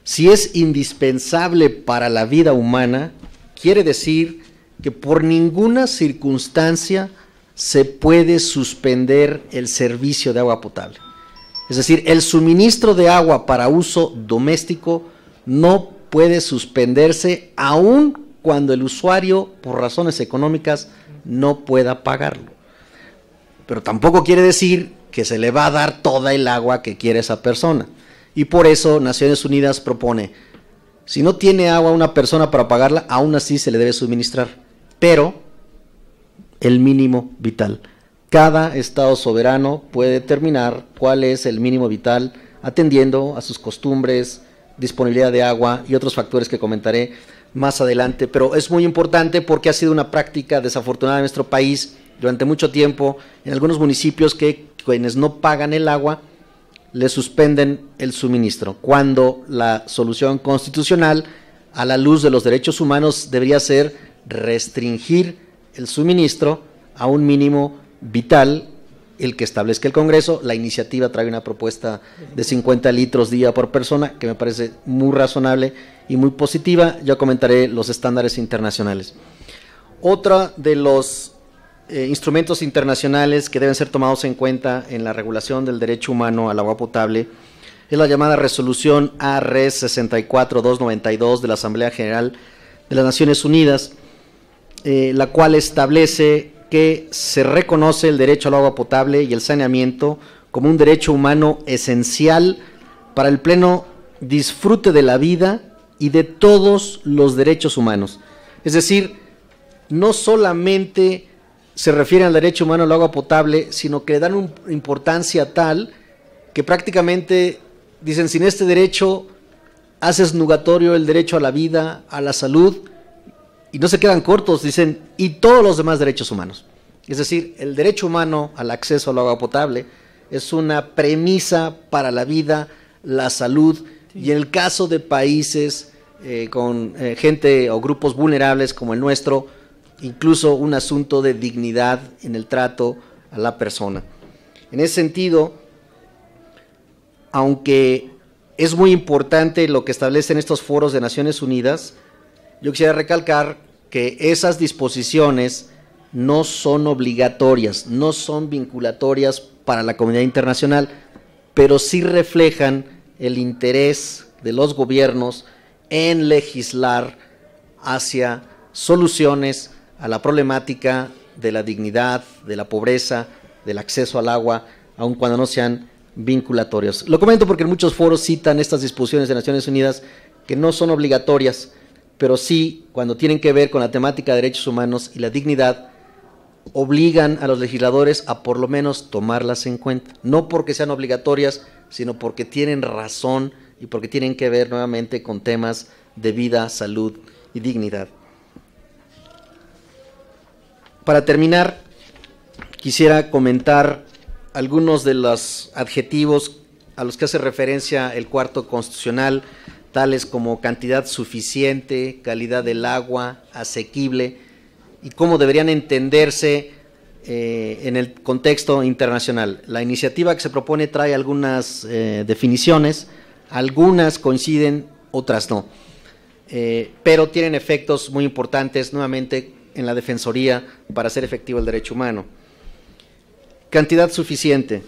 Si es indispensable para la vida humana, quiere decir que por ninguna circunstancia se puede suspender el servicio de agua potable. Es decir, el suministro de agua para uso doméstico no puede suspenderse aun cuando el usuario, por razones económicas, no pueda pagarlo. Pero tampoco quiere decir que se le va a dar toda el agua que quiere esa persona. Y por eso Naciones Unidas propone, si no tiene agua una persona para pagarla, aún así se le debe suministrar, pero el mínimo vital. Cada Estado soberano puede determinar cuál es el mínimo vital, atendiendo a sus costumbres, disponibilidad de agua y otros factores que comentaré más adelante, pero es muy importante porque ha sido una práctica desafortunada en nuestro país durante mucho tiempo, en algunos municipios, que quienes no pagan el agua le suspenden el suministro, cuando la solución constitucional, a la luz de los derechos humanos, debería ser restringir el suministro a un mínimo vital, el que establezca el Congreso. La iniciativa trae una propuesta de 50 litros día por persona, que me parece muy razonable y muy positiva. Ya comentaré los estándares internacionales. Otra de los instrumentos internacionales que deben ser tomados en cuenta en la regulación del derecho humano al agua potable es la llamada resolución ARES 64292 de la Asamblea General de las Naciones Unidas, la cual establece que se reconoce el derecho al agua potable y el saneamiento como un derecho humano esencial para el pleno disfrute de la vida y de todos los derechos humanos. Es decir, no solamente se refiere al derecho humano al agua potable, sino que le dan una importancia tal que prácticamente dicen, sin este derecho haces nugatorio el derecho a la vida, a la salud Y no se quedan cortos, dicen, y todos los demás derechos humanos. Es decir, el derecho humano al acceso al agua potable es una premisa para la vida, la salud, y en el caso de países con gente o grupos vulnerables como el nuestro, incluso un asunto de dignidad en el trato a la persona. En ese sentido, aunque es muy importante lo que establecen estos foros de Naciones Unidas, yo quisiera recalcar que esas disposiciones no son obligatorias, no son vinculatorias para la comunidad internacional, pero sí reflejan el interés de los gobiernos en legislar hacia soluciones a la problemática de la dignidad, de la pobreza, del acceso al agua, aun cuando no sean vinculatorios. Lo comento porque en muchos foros citan estas disposiciones de Naciones Unidas que no son obligatorias, pero sí, cuando tienen que ver con la temática de derechos humanos y la dignidad, obligan a los legisladores a por lo menos tomarlas en cuenta, no porque sean obligatorias, sino porque tienen razón y porque tienen que ver nuevamente con temas de vida, salud y dignidad. Para terminar, quisiera comentar algunos de los adjetivos a los que hace referencia el cuarto constitucional, tales como cantidad suficiente, calidad del agua, asequible, y cómo deberían entenderse en el contexto internacional. La iniciativa que se propone trae algunas definiciones, algunas coinciden, otras no, pero tienen efectos muy importantes nuevamente en la Defensoría para hacer efectivo el derecho humano. Cantidad suficiente.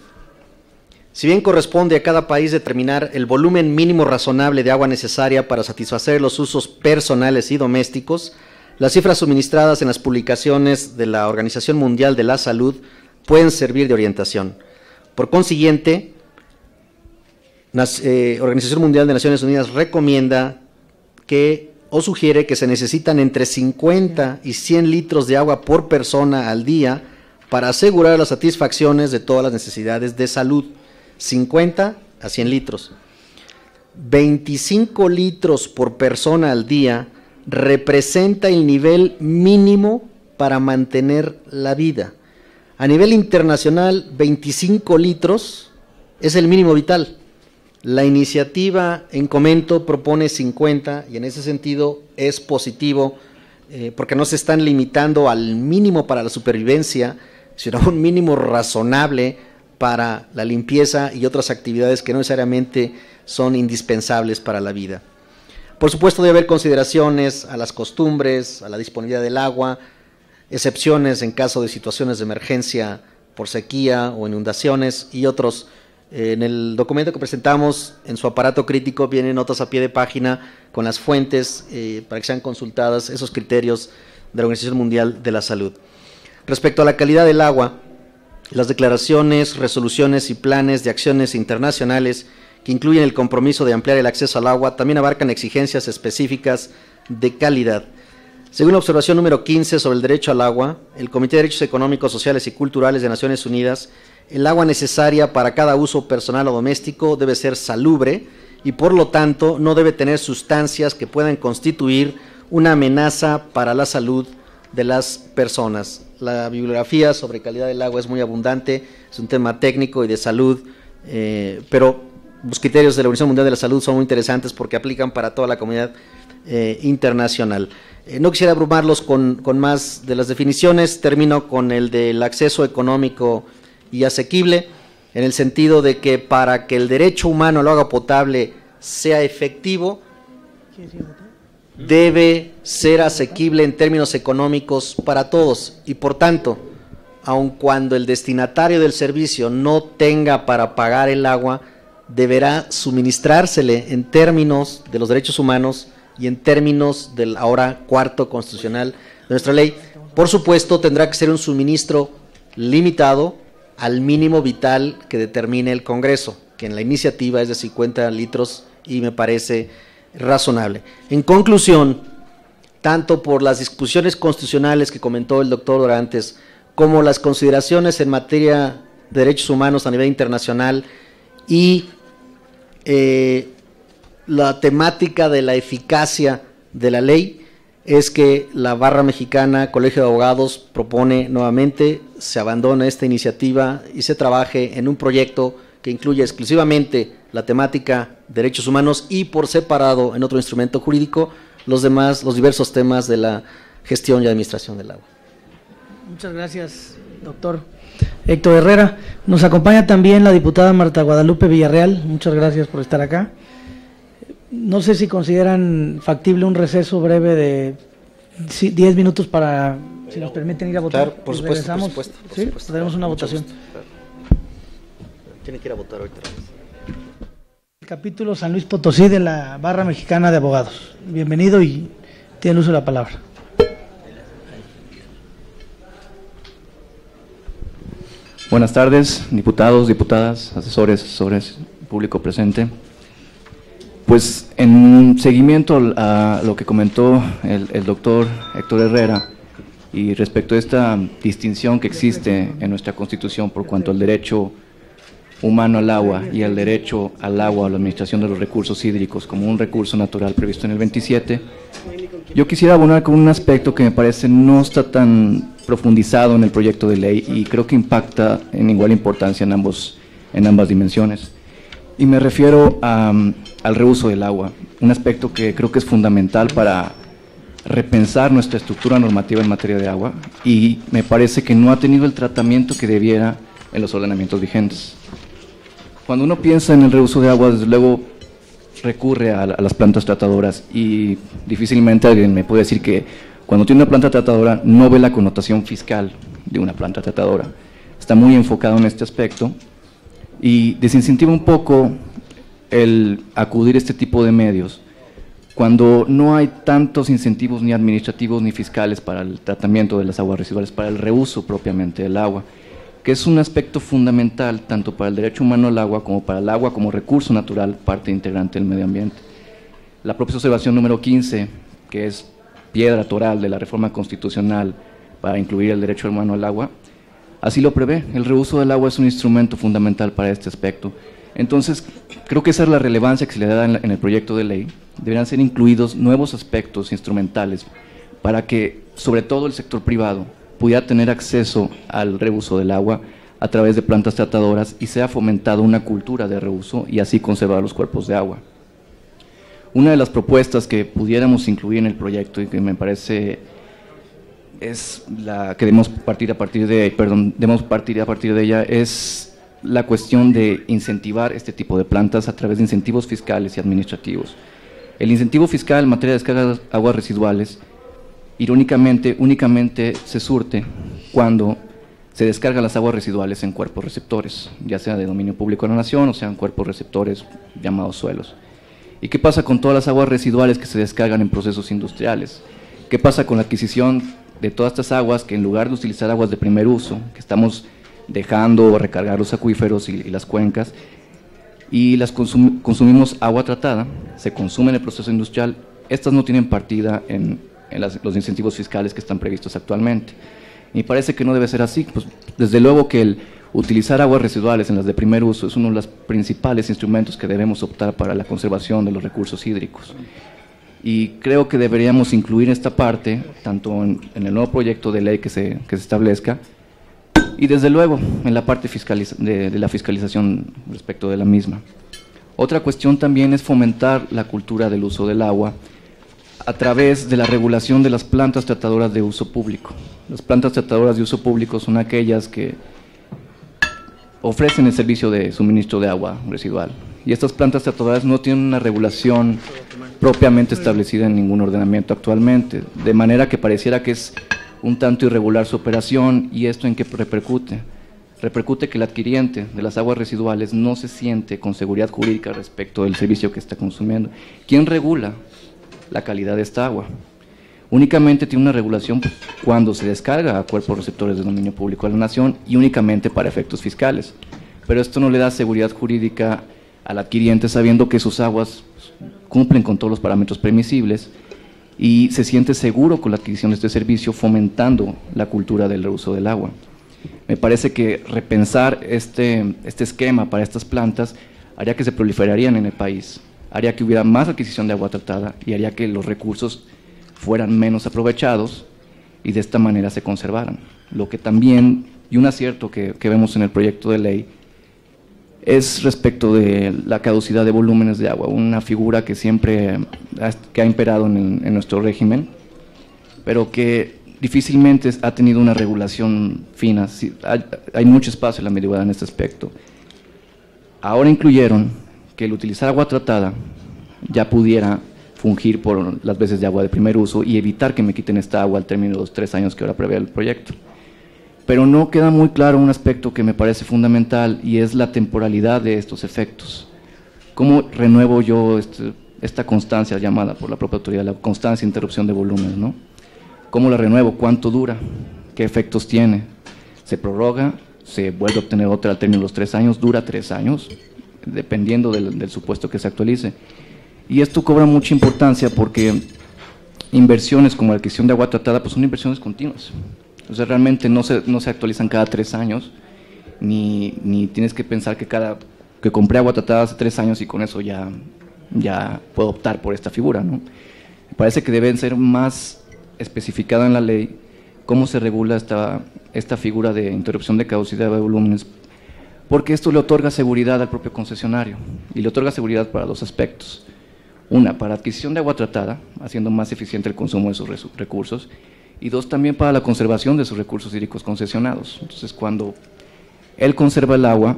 Si bien corresponde a cada país determinar el volumen mínimo razonable de agua necesaria para satisfacer los usos personales y domésticos, las cifras suministradas en las publicaciones de la Organización Mundial de la Salud pueden servir de orientación. Por consiguiente, la Organización Mundial de Naciones Unidas recomienda que o sugiere que se necesitan entre 50 y 100 litros de agua por persona al día para asegurar las satisfacciones de todas las necesidades de salud. 50 a 100 litros. 25 litros por persona al día representa el nivel mínimo para mantener la vida. A nivel internacional, 25 litros es el mínimo vital. La iniciativa en comento propone 50 y en ese sentido es positivo porque no se están limitando al mínimo para la supervivencia, sino a un mínimo razonable para la limpieza y otras actividades que no necesariamente son indispensables para la vida. Por supuesto debe haber consideraciones a las costumbres, a la disponibilidad del agua, excepciones en caso de situaciones de emergencia por sequía o inundaciones y otros. En el documento que presentamos, en su aparato crítico, vienen notas a pie de página con las fuentes para que sean consultadas esos criterios de la Organización Mundial de la Salud. Respecto a la calidad del agua, las declaraciones, resoluciones y planes de acciones internacionales que incluyen el compromiso de ampliar el acceso al agua también abarcan exigencias específicas de calidad. Según la observación número 15 sobre el derecho al agua, el Comité de Derechos Económicos, Sociales y Culturales de Naciones Unidas, el agua necesaria para cada uso personal o doméstico debe ser salubre y por lo tanto no debe tener sustancias que puedan constituir una amenaza para la salud de las personas. La bibliografía sobre calidad del agua es muy abundante, es un tema técnico y de salud, pero los criterios de la Organización Mundial de la Salud son muy interesantes porque aplican para toda la comunidad internacional. No quisiera abrumarlos con más de las definiciones, termino con el del acceso económico y asequible, en el sentido de que para que el derecho humano al agua potable sea efectivo, debe ser asequible en términos económicos para todos y por tanto, aun cuando el destinatario del servicio no tenga para pagar el agua, deberá suministrársele en términos de los derechos humanos y en términos del ahora cuarto constitucional de nuestra ley. Por supuesto, tendrá que ser un suministro limitado al mínimo vital que determine el Congreso, que en la iniciativa es de 50 litros y me parece razonable. En conclusión, tanto por las discusiones constitucionales que comentó el doctor Dorantes, como las consideraciones en materia de derechos humanos a nivel internacional y la temática de la eficacia de la ley, es que la Barra Mexicana, Colegio de Abogados, propone nuevamente se abandone esta iniciativa y se trabaje en un proyecto que incluya exclusivamente la temática derechos humanos y por separado en otro instrumento jurídico los diversos temas de la gestión y administración del agua. Muchas gracias, doctor Héctor Herrera. Nos acompaña también la diputada Marta Guadalupe Villarreal. Muchas gracias por estar acá. No sé si consideran factible un receso breve de 10 minutos para, si nos permiten ir a votar. Claro, por y supuesto, regresamos. por supuesto. ¿Sí? Tenemos una votación. Claro. Tienen que ir a votar ahorita. El capítulo San Luis Potosí de la Barra Mexicana de Abogados. Bienvenido y tiene uso de la palabra. Buenas tardes, diputados, diputadas, asesores, público presente. Pues en seguimiento a lo que comentó el doctor Héctor Herrera y respecto a esta distinción que existe en nuestra Constitución por cuanto al derecho humano al agua y al derecho al agua, a la administración de los recursos hídricos como un recurso natural previsto en el 27, yo quisiera abonar con un aspecto que me parece no está tan profundizado en el proyecto de ley y creo que impacta en igual importancia en ambas dimensiones. Y me refiero al reuso del agua, un aspecto que creo que es fundamental para repensar nuestra estructura normativa en materia de agua y me parece que no ha tenido el tratamiento que debiera en los ordenamientos vigentes. Cuando uno piensa en el reuso de agua, desde luego recurre a las plantas tratadoras y difícilmente alguien me puede decir que cuando tiene una planta tratadora no ve la connotación fiscal de una planta tratadora. Está muy enfocado en este aspecto y desincentiva un poco el acudir a este tipo de medios cuando no hay tantos incentivos ni administrativos ni fiscales para el tratamiento de las aguas residuales, para el reuso propiamente del agua, que es un aspecto fundamental tanto para el derecho humano al agua como para el agua como recurso natural, parte integrante del medio ambiente. La propia observación número 15, que es piedra toral de la reforma constitucional para incluir el derecho humano al agua, así lo prevé. El reuso del agua es un instrumento fundamental para este aspecto. Entonces, creo que esa es la relevancia que se le da en el proyecto de ley. Deberán ser incluidos nuevos aspectos instrumentales para que, sobre todo el sector privado, pudiera tener acceso al reuso del agua a través de plantas tratadoras y sea fomentada una cultura de reuso y así conservar los cuerpos de agua. Una de las propuestas que pudiéramos incluir en el proyecto y que me parece es la que debemos partir a partir de ella es la cuestión de incentivar este tipo de plantas a través de incentivos fiscales y administrativos. El incentivo fiscal en materia de descarga de aguas residuales, irónicamente, únicamente se surte cuando se descargan las aguas residuales en cuerpos receptores, ya sea de dominio público de la nación o sean cuerpos receptores llamados suelos. ¿Y qué pasa con todas las aguas residuales que se descargan en procesos industriales? ¿Qué pasa con la adquisición de todas estas aguas que en lugar de utilizar aguas de primer uso, que estamos dejando recargar los acuíferos y las cuencas, y las consumimos agua tratada, se consume en el proceso industrial, estas no tienen partida en los incentivos fiscales que están previstos actualmente? Y parece que no debe ser así. Pues, desde luego que el utilizar aguas residuales en las de primer uso es uno de los principales instrumentos que debemos optar para la conservación de los recursos hídricos. Y creo que deberíamos incluir esta parte, tanto en el nuevo proyecto de ley que se establezca, y desde luego en la parte de la fiscalización respecto de la misma. Otra cuestión también es fomentar la cultura del uso del agua a través de la regulación de las plantas tratadoras de uso público. Las plantas tratadoras de uso público son aquellas que ofrecen el servicio de suministro de agua residual. Y estas plantas tratadoras no tienen una regulación propiamente establecida en ningún ordenamiento actualmente, de manera que pareciera que es un tanto irregular su operación. ¿Y esto en qué repercute? Repercute que el adquiriente de las aguas residuales no se siente con seguridad jurídica respecto del servicio que está consumiendo. ¿Quién regula la calidad de esta agua? Únicamente tiene una regulación cuando se descarga a cuerpos receptores de dominio público de la nación y únicamente para efectos fiscales. Pero esto no le da seguridad jurídica al adquiriente sabiendo que sus aguas cumplen con todos los parámetros permisibles y se siente seguro con la adquisición de este servicio, fomentando la cultura del reuso del agua. Me parece que repensar este esquema para estas plantas haría que se proliferarían en el país, haría que hubiera más adquisición de agua tratada y haría que los recursos fueran menos aprovechados y de esta manera se conservaran. Lo que también, y un acierto que vemos en el proyecto de ley, es respecto de la caducidad de volúmenes de agua, una figura que siempre ha imperado en nuestro régimen, pero que difícilmente ha tenido una regulación fina. Sí, hay mucho espacio en la ambigüedad en este aspecto. Ahora incluyeron que el utilizar agua tratada ya pudiera fungir por las veces de agua de primer uso y evitar que me quiten esta agua al término de los 3 años que ahora prevé el proyecto. Pero no queda muy claro un aspecto que me parece fundamental, y es la temporalidad de estos efectos. ¿Cómo renuevo yo esta constancia llamada por la propia autoridad, la constancia de interrupción de volúmenes, ¿no? ¿Cómo la renuevo? ¿Cuánto dura? ¿Qué efectos tiene? ¿Se prorroga? ¿Se vuelve a obtener otra al término de los 3 años? ¿Dura 3 años? Dependiendo del supuesto que se actualice. Y esto cobra mucha importancia porque inversiones como la adquisición de agua tratada pues son inversiones continuas. O sea, realmente no se actualizan cada 3 años, ni tienes que pensar que compré agua tratada hace 3 años y con eso ya puedo optar por esta figura, ¿no? Me parece que deben ser más especificada en la ley cómo se regula esta figura de interrupción de caducidad de volúmenes, porque esto le otorga seguridad al propio concesionario, y le otorga seguridad para 2 aspectos. Una, para adquisición de agua tratada, haciendo más eficiente el consumo de sus recursos, y 2, también para la conservación de sus recursos hídricos concesionados. Entonces, cuando él conserva el agua,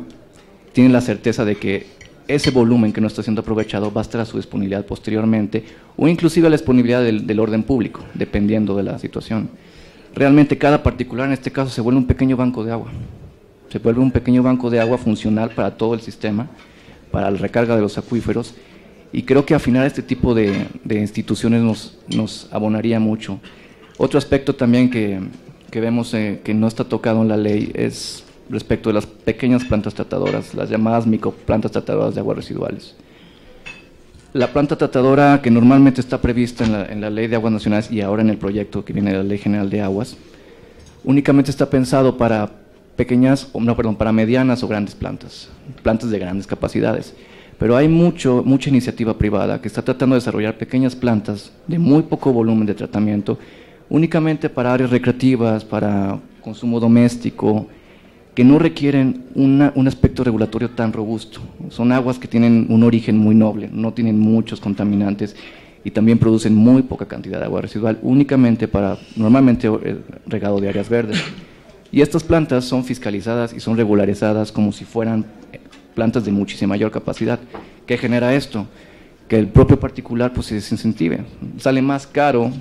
tiene la certeza de que ese volumen que no está siendo aprovechado va a estar a su disponibilidad posteriormente, o inclusive a la disponibilidad del orden público, dependiendo de la situación. Realmente cada particular en este caso se vuelve un pequeño banco de agua. Se vuelve un pequeño banco de agua funcional para todo el sistema, para la recarga de los acuíferos, y creo que afinar este tipo de instituciones nos abonaría mucho. Otro aspecto también que vemos que no está tocado en la ley es respecto de las pequeñas plantas tratadoras, las llamadas microplantas tratadoras de aguas residuales. La planta tratadora que normalmente está prevista en la Ley de Aguas Nacionales y ahora en el proyecto que viene de la Ley General de Aguas, únicamente está pensado para para medianas o grandes plantas de grandes capacidades. Pero hay mucha iniciativa privada que está tratando de desarrollar pequeñas plantas de muy poco volumen de tratamiento, únicamente para áreas recreativas, para consumo doméstico, que no requieren un aspecto regulatorio tan robusto. Son aguas que tienen un origen muy noble, no tienen muchos contaminantes y también producen muy poca cantidad de agua residual, únicamente para, normalmente, regado de áreas verdes. Y estas plantas son fiscalizadas y son regularizadas como si fueran plantas de muchísima mayor capacidad. ¿Qué genera esto? Que el propio particular pues se desincentive. Sale más caro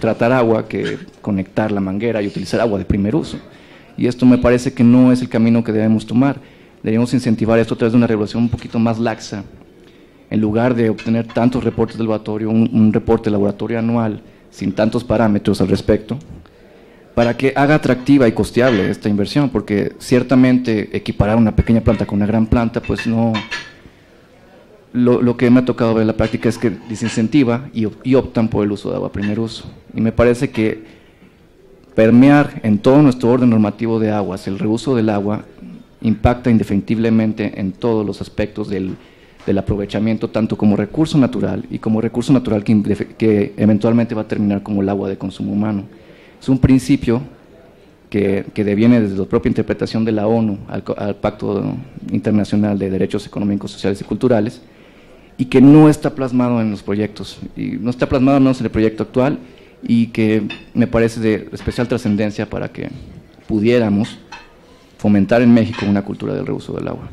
tratar agua que conectar la manguera y utilizar agua de primer uso. Y esto me parece que no es el camino que debemos tomar. Debemos incentivar esto a través de una regulación un poquito más laxa. En lugar de obtener tantos reportes de laboratorio, un reporte de laboratorio anual sin tantos parámetros al respecto, para que haga atractiva y costeable esta inversión, porque ciertamente equiparar una pequeña planta con una gran planta, pues no. Lo que me ha tocado ver en la práctica es que desincentiva y optan por el uso de agua a primer uso. Y me parece que permear en todo nuestro orden normativo de aguas el reuso del agua impacta indefectiblemente en todos los aspectos del aprovechamiento, tanto como recurso natural y como recurso natural que eventualmente va a terminar como el agua de consumo humano. Es un principio que deviene desde la propia interpretación de la ONU al Pacto Internacional de Derechos Económicos, Sociales y Culturales, y que no está plasmado en los proyectos, y no está plasmado al menos en el proyecto actual, y que me parece de especial trascendencia para que pudiéramos fomentar en México una cultura del reuso del agua.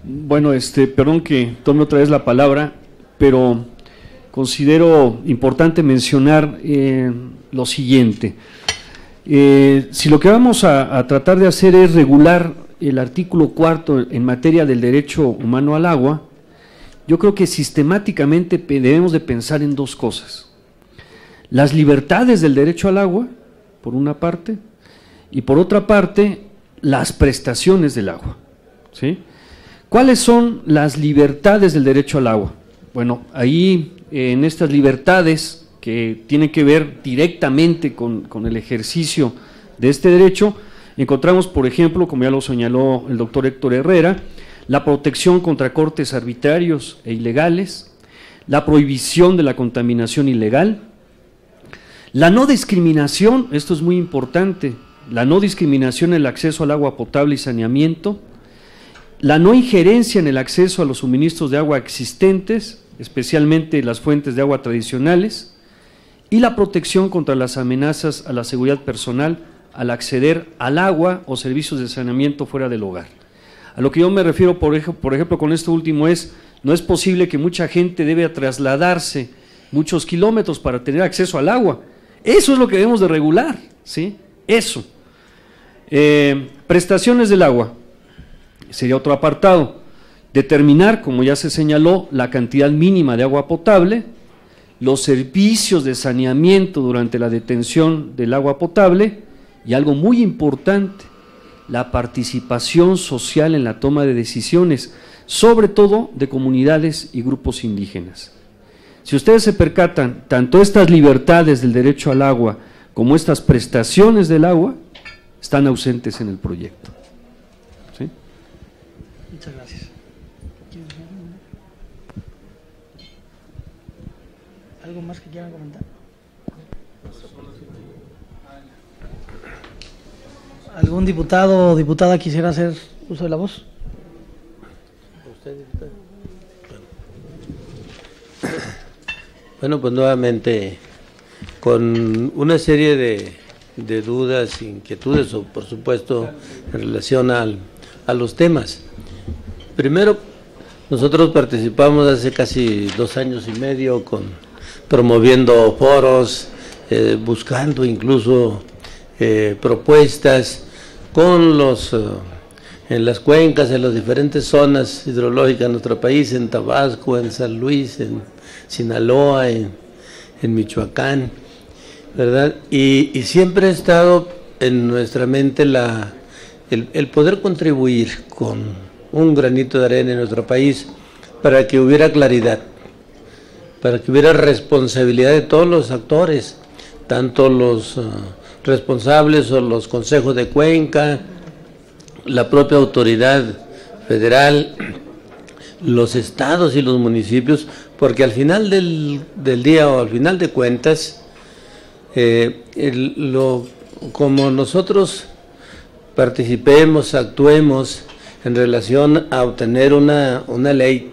Bueno, perdón que tome otra vez la palabra, pero considero importante mencionar lo siguiente. Si lo que vamos a tratar de hacer es regular el artículo 4 en materia del derecho humano al agua, yo creo que sistemáticamente debemos de pensar en 2 cosas. Las libertades del derecho al agua, por una parte, y por otra parte, las prestaciones del agua, ¿sí? ¿Cuáles son las libertades del derecho al agua? Bueno, ahí en estas libertades que tienen que ver directamente con el ejercicio de este derecho, encontramos, por ejemplo, como ya lo señaló el doctor Héctor Herrera, la protección contra cortes arbitrarios e ilegales, la prohibición de la contaminación ilegal, la no discriminación, esto es muy importante, la no discriminación en el acceso al agua potable y saneamiento, la no injerencia en el acceso a los suministros de agua existentes, especialmente las fuentes de agua tradicionales, y la protección contra las amenazas a la seguridad personal al acceder al agua o servicios de saneamiento fuera del hogar. A lo que yo me refiero, por ejemplo, con esto último es, no es posible que mucha gente debe trasladarse muchos kilómetros para tener acceso al agua. Eso es lo que debemos de regular, ¿sí? Eso. Prestaciones del agua, sería otro apartado. Determinar, como ya se señaló, la cantidad mínima de agua potable, los servicios de saneamiento durante la detención del agua potable y algo muy importante, la participación social en la toma de decisiones, sobre todo de comunidades y grupos indígenas. Si ustedes se percatan, tanto estas libertades del derecho al agua como estas prestaciones del agua están ausentes en el proyecto. ¿Sí? Muchas gracias. ¿Algo más que quieran comentar? ¿Algún diputado o diputada quisiera hacer uso de la voz? Bueno, pues nuevamente, con una serie de dudas, inquietudes, o por supuesto, en relación a los temas. Primero, nosotros participamos hace casi 2 años y medio promoviendo foros, buscando incluso propuestas con en las cuencas, en las diferentes zonas hidrológicas de nuestro país, en Tabasco, en San Luis, en Sinaloa, en Michoacán, ¿verdad? Y siempre ha estado en nuestra mente el poder contribuir con un granito de arena en nuestro país para que hubiera claridad, para que hubiera responsabilidad de todos los actores, tanto los responsables o los consejos de cuenca, la propia autoridad federal, los estados y los municipios, porque al final del día o al final de cuentas, como nosotros participemos, actuemos en relación a obtener una ley,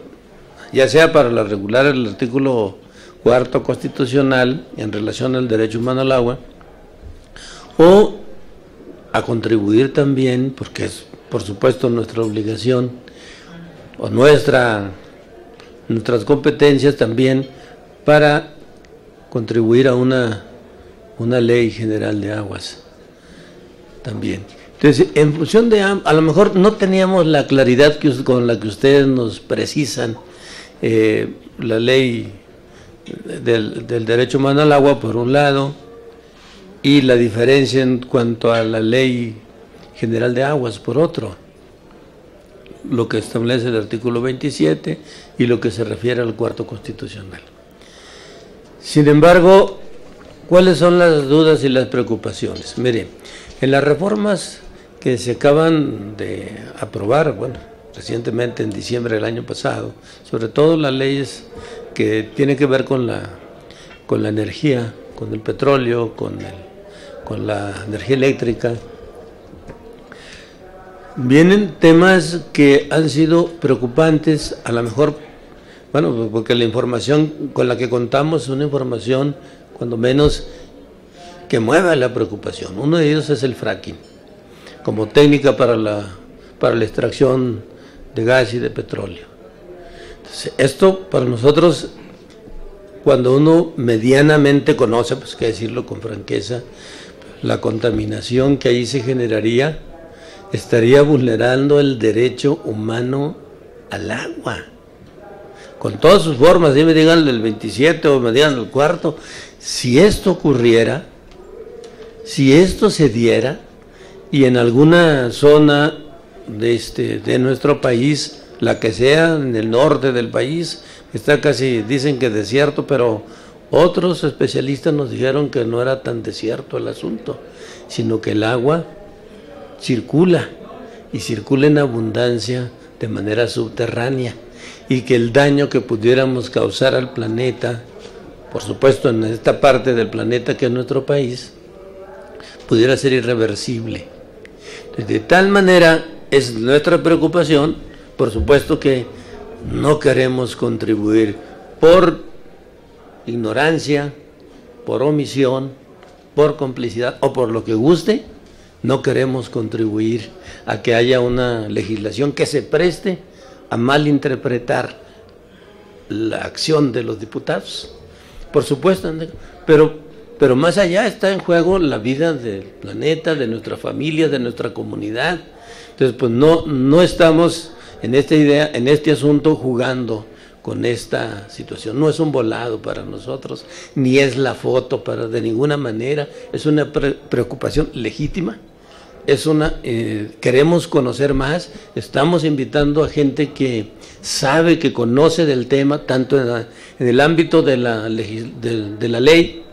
ya sea para regular el artículo 4º constitucional en relación al derecho humano al agua, o a contribuir también, porque es por supuesto nuestra obligación o nuestras competencias también, para contribuir a una ley general de aguas también. Entonces, en función de, a lo mejor no teníamos la claridad con la que ustedes nos precisan la ley del derecho humano al agua por un lado, y la diferencia en cuanto a la ley general de aguas por otro, lo que establece el artículo 27 y lo que se refiere al 4º constitucional. Sin embargo, ¿cuáles son las dudas y las preocupaciones? Mire, en las reformas que se acaban de aprobar, bueno, recientemente en diciembre del año pasado, sobre todo las leyes que tienen que ver con la energía, con el petróleo, con la energía eléctrica, vienen temas que han sido preocupantes, a lo mejor, bueno, porque la información con la que contamos es una información, cuando menos, que mueva la preocupación. Uno de ellos es el fracking, como técnica para la extracción de gas y de petróleo. Entonces, esto para nosotros, cuando uno medianamente conoce, pues que decirlo con franqueza, la contaminación que ahí se generaría, estaría vulnerando el derecho humano al agua, con todas sus formas. Si me digan el 27 o me digan el 4º, si esto ocurriera, si esto se diera, y en alguna zona de nuestro país, la que sea, en el norte del país, está casi, dicen que desierto, pero otros especialistas nos dijeron que no era tan desierto el asunto, sino que el agua circula, y circula en abundancia de manera subterránea. y que el daño que pudiéramos causar al planeta, por supuesto en esta parte del planeta que es nuestro país, pudiera ser irreversible. De tal manera es nuestra preocupación, por supuesto que no queremos contribuir por ignorancia, por omisión, por complicidad o por lo que guste, no queremos contribuir a que haya una legislación que se preste a malinterpretar la acción de los diputados. Por supuesto, pero más allá está en juego la vida del planeta, de nuestra familia, de nuestra comunidad. Entonces, pues no estamos en esta idea, en este asunto jugando con esta situación. No es un volado para nosotros, ni es la foto de ninguna manera. Es una preocupación legítima. Queremos conocer más. Estamos invitando a gente que sabe, que conoce del tema, tanto en el ámbito de la ley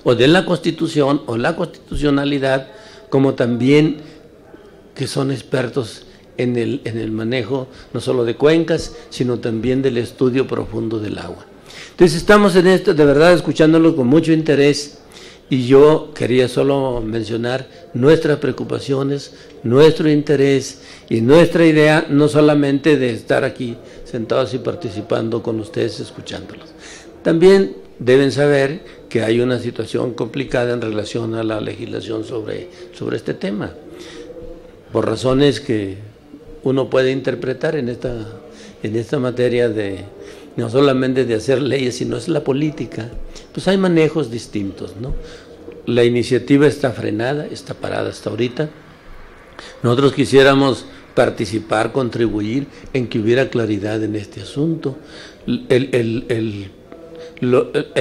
o de la Constitución o la constitucionalidad, como también que son expertos en el manejo no solo de cuencas, sino también del estudio profundo del agua. Entonces estamos en esto, de verdad, escuchándolo con mucho interés, y yo quería solo mencionar nuestras preocupaciones, nuestro interés y nuestra idea, no solamente de estar aquí sentados y participando con ustedes, escuchándolos. También deben saber que hay una situación complicada en relación a la legislación sobre este tema, por razones que uno puede interpretar en esta materia de no solamente de hacer leyes, sino es la política. Pues hay manejos distintos, ¿no? La iniciativa está frenada, está parada hasta ahorita. Nosotros quisiéramos participar, contribuir en que hubiera claridad en este asunto. El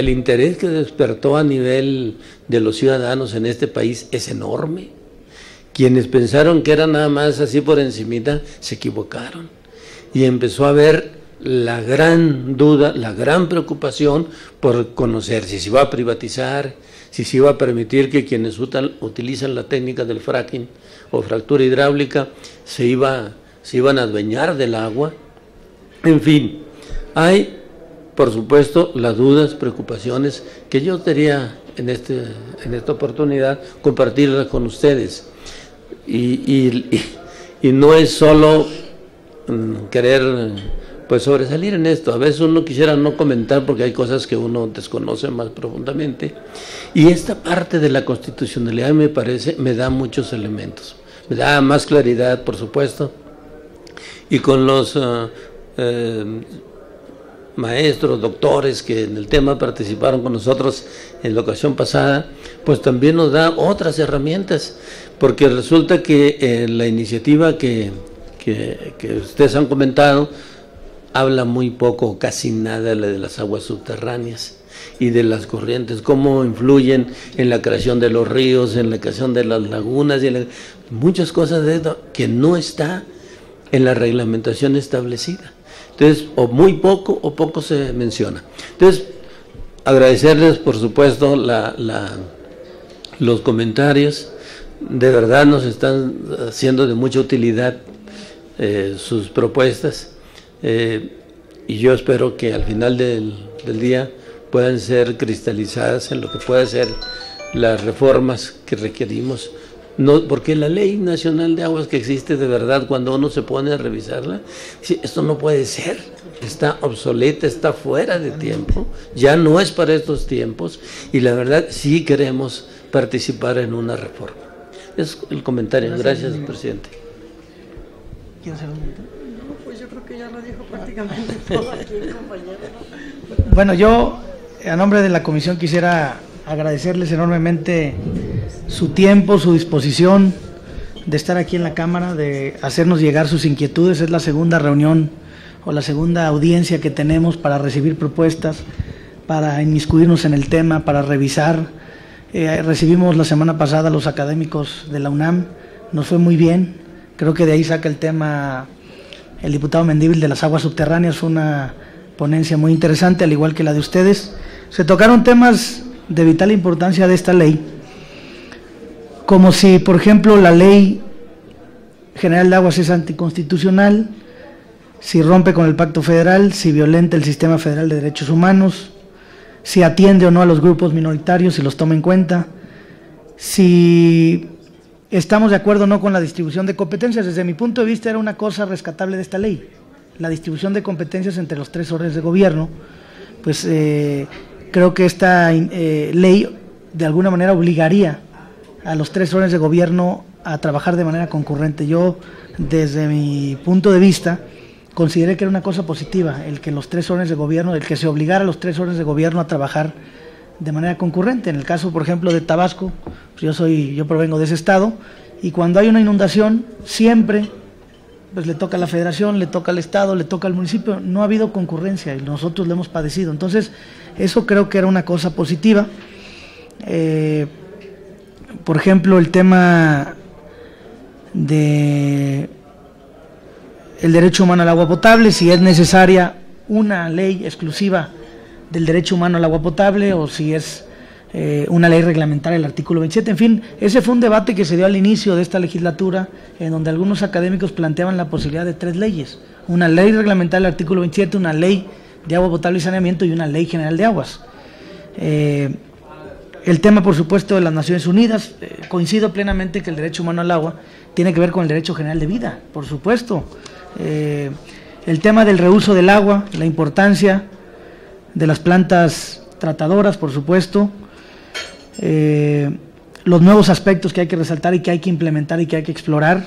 interés que despertó a nivel de los ciudadanos en este país es enorme. Quienes pensaron que era nada más así por encimita, se equivocaron. Y empezó a haber la gran duda, la gran preocupación por conocer si se iba a privatizar, si se iba a permitir que quienes utilizan la técnica del fracking o fractura hidráulica se iban a adueñar del agua. En fin, hay, por supuesto, las dudas, preocupaciones que yo quería en esta oportunidad compartirlas con ustedes. Y no es solo querer pues sobresalir en esto. A veces uno quisiera no comentar porque hay cosas que uno desconoce más profundamente, y esta parte de la constitucionalidad me da muchos elementos, me da más claridad, por supuesto, y con los maestros, doctores que en el tema participaron con nosotros en la ocasión pasada, pues también nos da otras herramientas, porque resulta que la iniciativa que ustedes han comentado habla muy poco o casi nada de las aguas subterráneas y de las corrientes, cómo influyen en la creación de los ríos, en la creación de las lagunas, y muchas cosas de esto que no está en la reglamentación establecida. Entonces, o muy poco o poco se menciona. Entonces, agradecerles, por supuesto, los comentarios. De verdad nos están siendo de mucha utilidad sus propuestas. Y yo espero que al final del día puedan ser cristalizadas en lo que pueda ser las reformas que requerimos. No, porque la Ley Nacional de Aguas que existe, de verdad, cuando uno se pone a revisarla, sí, esto no puede ser, está obsoleta, está fuera de tiempo, ya no es para estos tiempos, y la verdad sí queremos participar en una reforma. Es el comentario. Gracias, presidente. ¿Quieres hacer un comentario? Pues yo creo que ya lo dijo prácticamente todo aquí el compañero. Bueno, yo a nombre de la comisión quisiera agradecerles enormemente su tiempo, su disposición de estar aquí en la Cámara, de hacernos llegar sus inquietudes. Es la segunda reunión o la segunda audiencia que tenemos para recibir propuestas, para inmiscuirnos en el tema, para revisar. Recibimos la semana pasada a los académicos de la UNAM, nos fue muy bien. Creo que de ahí saca el tema el diputado Mendívil de las aguas subterráneas. Fue una ponencia muy interesante, al igual que la de ustedes. Se tocaron temas de vital importancia de esta ley, como si, por ejemplo, la Ley General de Aguas es anticonstitucional, si rompe con el pacto federal, si violenta el sistema federal de derechos humanos, si atiende o no a los grupos minoritarios, si los toma en cuenta, si estamos de acuerdo o no con la distribución de competencias. Desde mi punto de vista era una cosa rescatable de esta ley, la distribución de competencias entre los 3 órdenes de gobierno. Pues creo que esta ley de alguna manera obligaría a los 3 órdenes de gobierno a trabajar de manera concurrente. Yo, desde mi punto de vista, consideré que era una cosa positiva el que los 3 órdenes de gobierno, el que se obligara a los 3 órdenes de gobierno a trabajar de manera concurrente. En el caso, por ejemplo, de Tabasco, pues yo provengo de ese estado, y cuando hay una inundación, siempre pues le toca a la federación, le toca al estado, le toca al municipio. No ha habido concurrencia y nosotros lo hemos padecido. Entonces, eso creo que era una cosa positiva. Por ejemplo, el tema de el derecho humano al agua potable, si es necesaria una ley exclusiva del derecho humano al agua potable o si es una ley reglamentaria del artículo 27, en fin, ese fue un debate que se dio al inicio de esta legislatura, en donde algunos académicos planteaban la posibilidad de 3 leyes, una ley reglamentaria del artículo 27, una ley de agua potable y saneamiento y una ley general de aguas. El tema, por supuesto, de las Naciones Unidas, coincido plenamente que el derecho humano al agua tiene que ver con el derecho general de vida, por supuesto. El tema del reuso del agua, la importancia de las plantas tratadoras, por supuesto, los nuevos aspectos que hay que resaltar y que hay que implementar y que hay que explorar,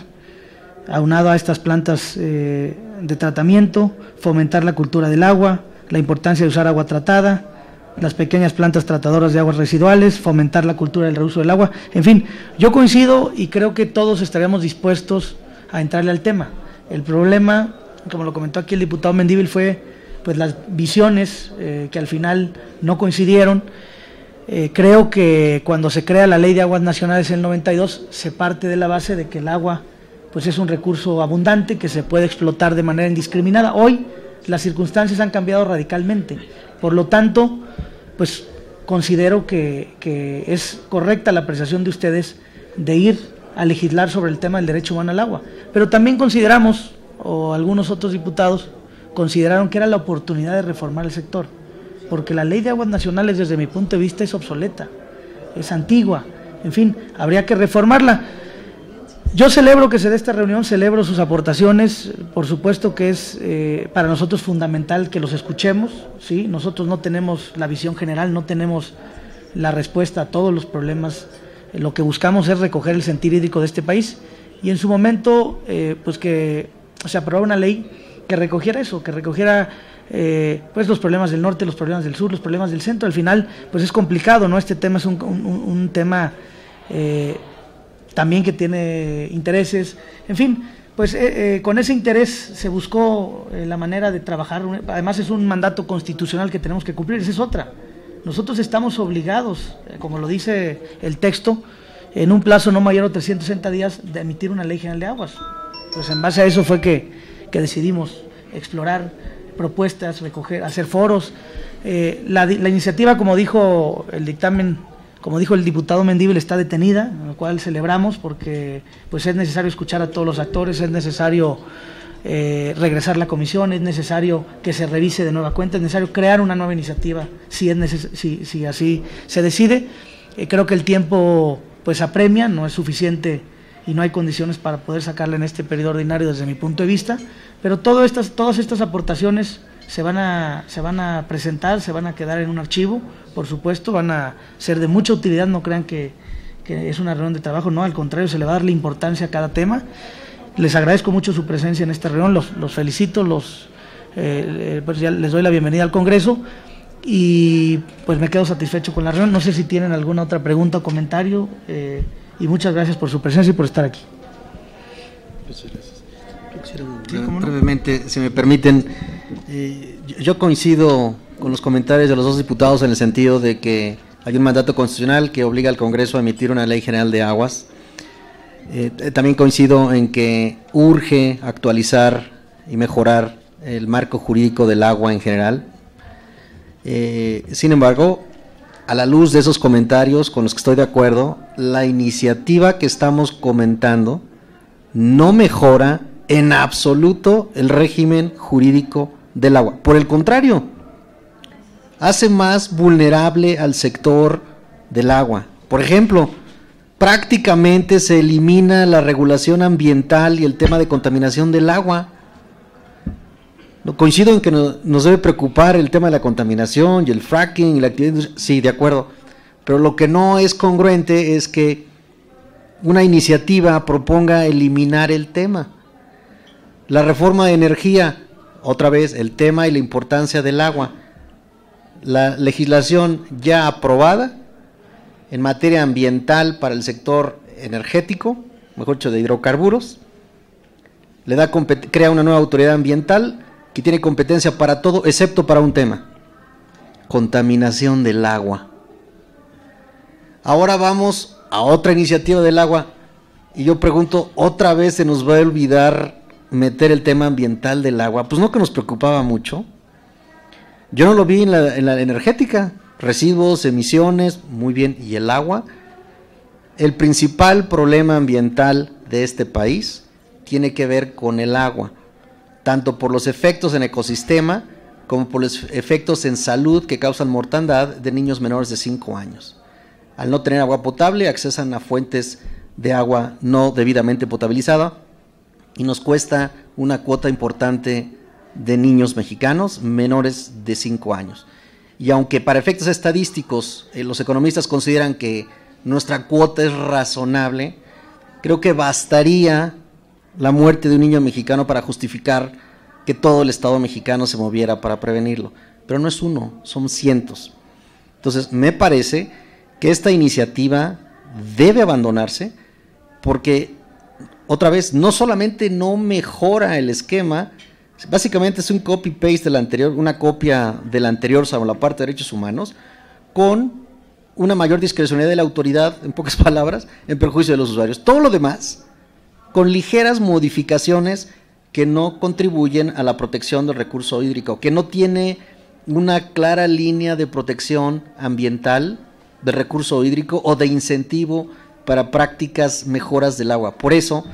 aunado a estas plantas de tratamiento, fomentar la cultura del agua, la importancia de usar agua tratada, las pequeñas plantas tratadoras de aguas residuales, fomentar la cultura del reuso del agua. En fin, yo coincido y creo que todos estaríamos dispuestos a entrarle al tema. El problema, como lo comentó aquí el diputado Mendívil, fue pues las visiones que al final no coincidieron. Creo que cuando se crea la Ley de Aguas Nacionales en el 92, se parte de la base de que el agua pues es un recurso abundante que se puede explotar de manera indiscriminada. Hoy las circunstancias han cambiado radicalmente, por lo tanto, pues considero que es correcta la apreciación de ustedes de ir a legislar sobre el tema del derecho humano al agua, pero también consideramos, o algunos otros diputados consideraron que era la oportunidad de reformar el sector, porque la Ley de Aguas Nacionales desde mi punto de vista es obsoleta, es antigua, en fin, habría que reformarla. Yo celebro que se dé esta reunión, celebro sus aportaciones, por supuesto que es para nosotros fundamental que los escuchemos, ¿sí? Nosotros no tenemos la visión general, no tenemos la respuesta a todos los problemas, lo que buscamos es recoger el sentir hídrico de este país, y en su momento pues que se aprobara una ley que recogiera eso, que recogiera pues los problemas del norte, los problemas del sur, los problemas del centro. Al final pues es complicado, ¿no? Este tema es un tema también que tiene intereses, en fin, pues con ese interés se buscó la manera de trabajar. Además es un mandato constitucional que tenemos que cumplir, esa es otra. Nosotros estamos obligados, como lo dice el texto, en un plazo no mayor a 360 días de emitir una ley general de aguas. Pues en base a eso fue que decidimos explorar propuestas, recoger, hacer foros. La iniciativa, como dijo el dictamen, como dijo el diputado Mendívil, está detenida, lo cual celebramos porque pues es necesario escuchar a todos los actores, es necesario regresar la comisión, es necesario que se revise de nueva cuenta, es necesario crear una nueva iniciativa si así se decide. Creo que el tiempo pues apremia, no es suficiente y no hay condiciones para poder sacarla en este periodo ordinario desde mi punto de vista, pero todas estas aportaciones se van a presentar, se van a quedar en un archivo, por supuesto, van a ser de mucha utilidad, no crean que es una reunión de trabajo, no, al contrario, se le va a darle importancia a cada tema. Les agradezco mucho su presencia en esta reunión, los felicito, pues ya les doy la bienvenida al Congreso y pues me quedo satisfecho con la reunión. No sé si tienen alguna otra pregunta o comentario y muchas gracias por su presencia y por estar aquí. Muchas gracias. Brevemente, si me permiten, yo coincido con los comentarios de los 2 diputados en el sentido de que hay un mandato constitucional que obliga al Congreso a emitir una ley general de aguas. También coincido en que urge actualizar y mejorar el marco jurídico del agua en general. Sin embargo, a la luz de esos comentarios con los que estoy de acuerdo, la iniciativa que estamos comentando no mejora en absoluto el régimen jurídico del agua. Por el contrario, hace más vulnerable al sector del agua. Por ejemplo, prácticamente se elimina la regulación ambiental y el tema de contaminación del agua. Coincido en que nos debe preocupar el tema de la contaminación y el fracking y la actividad industrial. Sí, de acuerdo, pero lo que no es congruente es que una iniciativa proponga eliminar el tema. La reforma de energía, otra vez, el tema y la importancia del agua. La legislación ya aprobada en materia ambiental para el sector energético, mejor dicho, de hidrocarburos, crea una nueva autoridad ambiental que tiene competencia para todo, excepto para un tema: contaminación del agua. Ahora vamos a otra iniciativa del agua, y yo pregunto, ¿otra vez se nos va a olvidar meter el tema ambiental del agua? Pues no, que nos preocupaba mucho. Yo no lo vi en la energética, residuos, emisiones, muy bien, ¿y el agua? El principal problema ambiental de este país tiene que ver con el agua, tanto por los efectos en ecosistema como por los efectos en salud que causan mortandad de niños menores de 5 años. Al no tener agua potable, accesan a fuentes de agua no debidamente potabilizada y nos cuesta una cuota importante de niños mexicanos menores de 5 años. Y aunque para efectos estadísticos los economistas consideran que nuestra cuota es razonable, creo que bastaría la muerte de un niño mexicano para justificar que todo el Estado mexicano se moviera para prevenirlo. Pero no es uno, son cientos. Entonces, me parece que esta iniciativa debe abandonarse porque, otra vez, no solamente no mejora el esquema, básicamente es un copy-paste del anterior, una copia del anterior sobre la parte de derechos humanos, con una mayor discrecionalidad de la autoridad, en pocas palabras, en perjuicio de los usuarios. Todo lo demás, con ligeras modificaciones que no contribuyen a la protección del recurso hídrico, que no tiene una clara línea de protección ambiental del recurso hídrico o de incentivo para prácticas mejoras del agua. Por eso,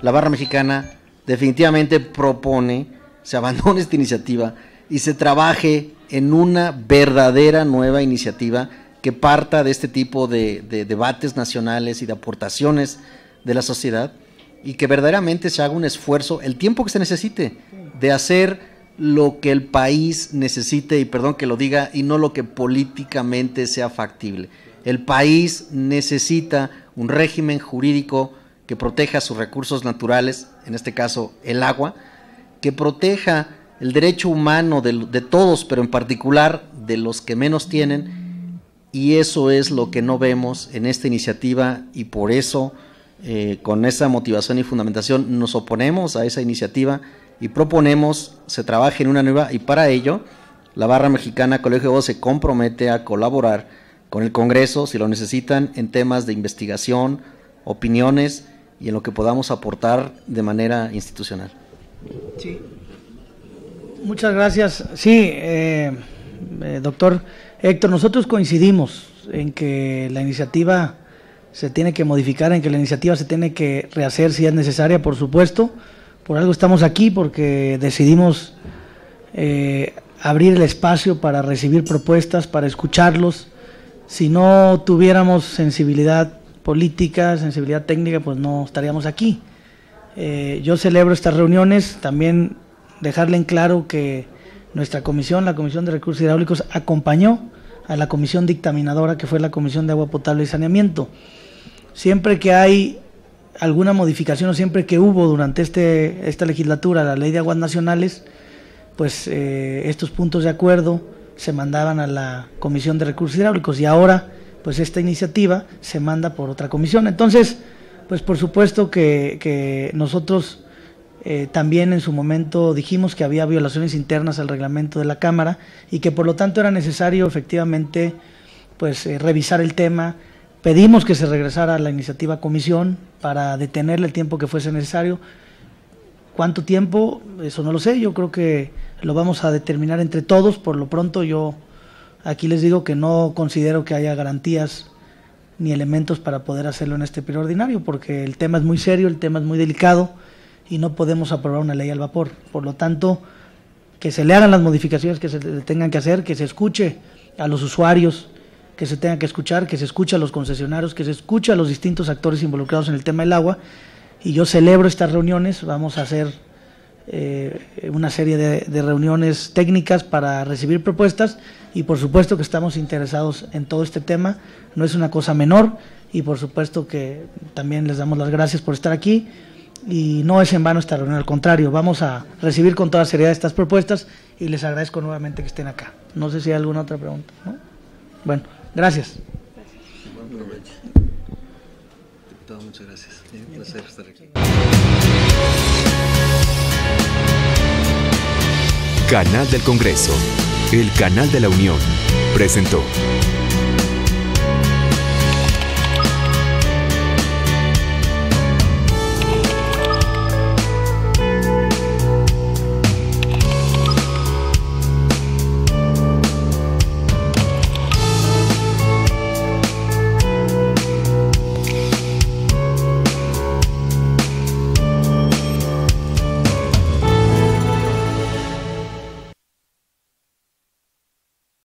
la Barra Mexicana definitivamente propone se abandone esta iniciativa y se trabaje en una verdadera nueva iniciativa que parta de este tipo de debates nacionales y de aportaciones de la sociedad, y que verdaderamente se haga un esfuerzo, el tiempo que se necesite, de hacer lo que el país necesite, y perdón que lo diga, y no lo que políticamente sea factible. El país necesita un régimen jurídico que proteja sus recursos naturales, en este caso el agua, que proteja el derecho humano de todos, pero en particular de los que menos tienen, y eso es lo que no vemos en esta iniciativa, y por eso con esa motivación y fundamentación nos oponemos a esa iniciativa y proponemos se trabaje en una nueva, y para ello la Barra Mexicana Colegio de Abogados se compromete a colaborar con el Congreso, si lo necesitan, en temas de investigación, opiniones y en lo que podamos aportar de manera institucional. Sí. Muchas gracias. Sí, doctor Héctor, nosotros coincidimos en que la iniciativa se tiene que modificar, en que la iniciativa se tiene que rehacer si es necesaria, por supuesto. Por algo estamos aquí, porque decidimos abrir el espacio para recibir propuestas, para escucharlos. Si no tuviéramos sensibilidad política, sensibilidad técnica, pues no estaríamos aquí. Yo celebro estas reuniones, también dejarle en claro que nuestra comisión, la Comisión de Recursos Hidráulicos, acompañó a la comisión dictaminadora, que fue la Comisión de Agua Potable y Saneamiento. Siempre que hay alguna modificación, o siempre que hubo durante esta legislatura la Ley de Aguas Nacionales, pues estos puntos de acuerdo se mandaban a la Comisión de Recursos Hidráulicos, y ahora pues esta iniciativa se manda por otra comisión. Entonces, pues por supuesto que nosotros también en su momento dijimos que había violaciones internas al reglamento de la Cámara y que por lo tanto era necesario efectivamente pues revisar el tema. Pedimos que se regresara a la iniciativa comisión para detenerle el tiempo que fuese necesario. ¿Cuánto tiempo? Eso no lo sé, yo creo que lo vamos a determinar entre todos. Por lo pronto yo aquí les digo que no considero que haya garantías ni elementos para poder hacerlo en este periodo ordinario, porque el tema es muy serio, el tema es muy delicado, y no podemos aprobar una ley al vapor. Por lo tanto, que se le hagan las modificaciones que se le tengan que hacer, que se escuche a los usuarios, que se tenga que escuchar, que se escuche a los concesionarios, que se escuche a los distintos actores involucrados en el tema del agua, y yo celebro estas reuniones. Vamos a hacer una serie de reuniones técnicas para recibir propuestas, y por supuesto que estamos interesados en todo este tema, no es una cosa menor, y por supuesto que también les damos las gracias por estar aquí, y no es en vano esta reunión, al contrario, vamos a recibir con toda seriedad estas propuestas, y les agradezco nuevamente que estén acá. No sé si hay alguna otra pregunta, ¿no? Bueno, gracias. Buen provecho. Diputado, muchas gracias. Un placer estar aquí. Canal del Congreso, el canal de la Unión, presentó.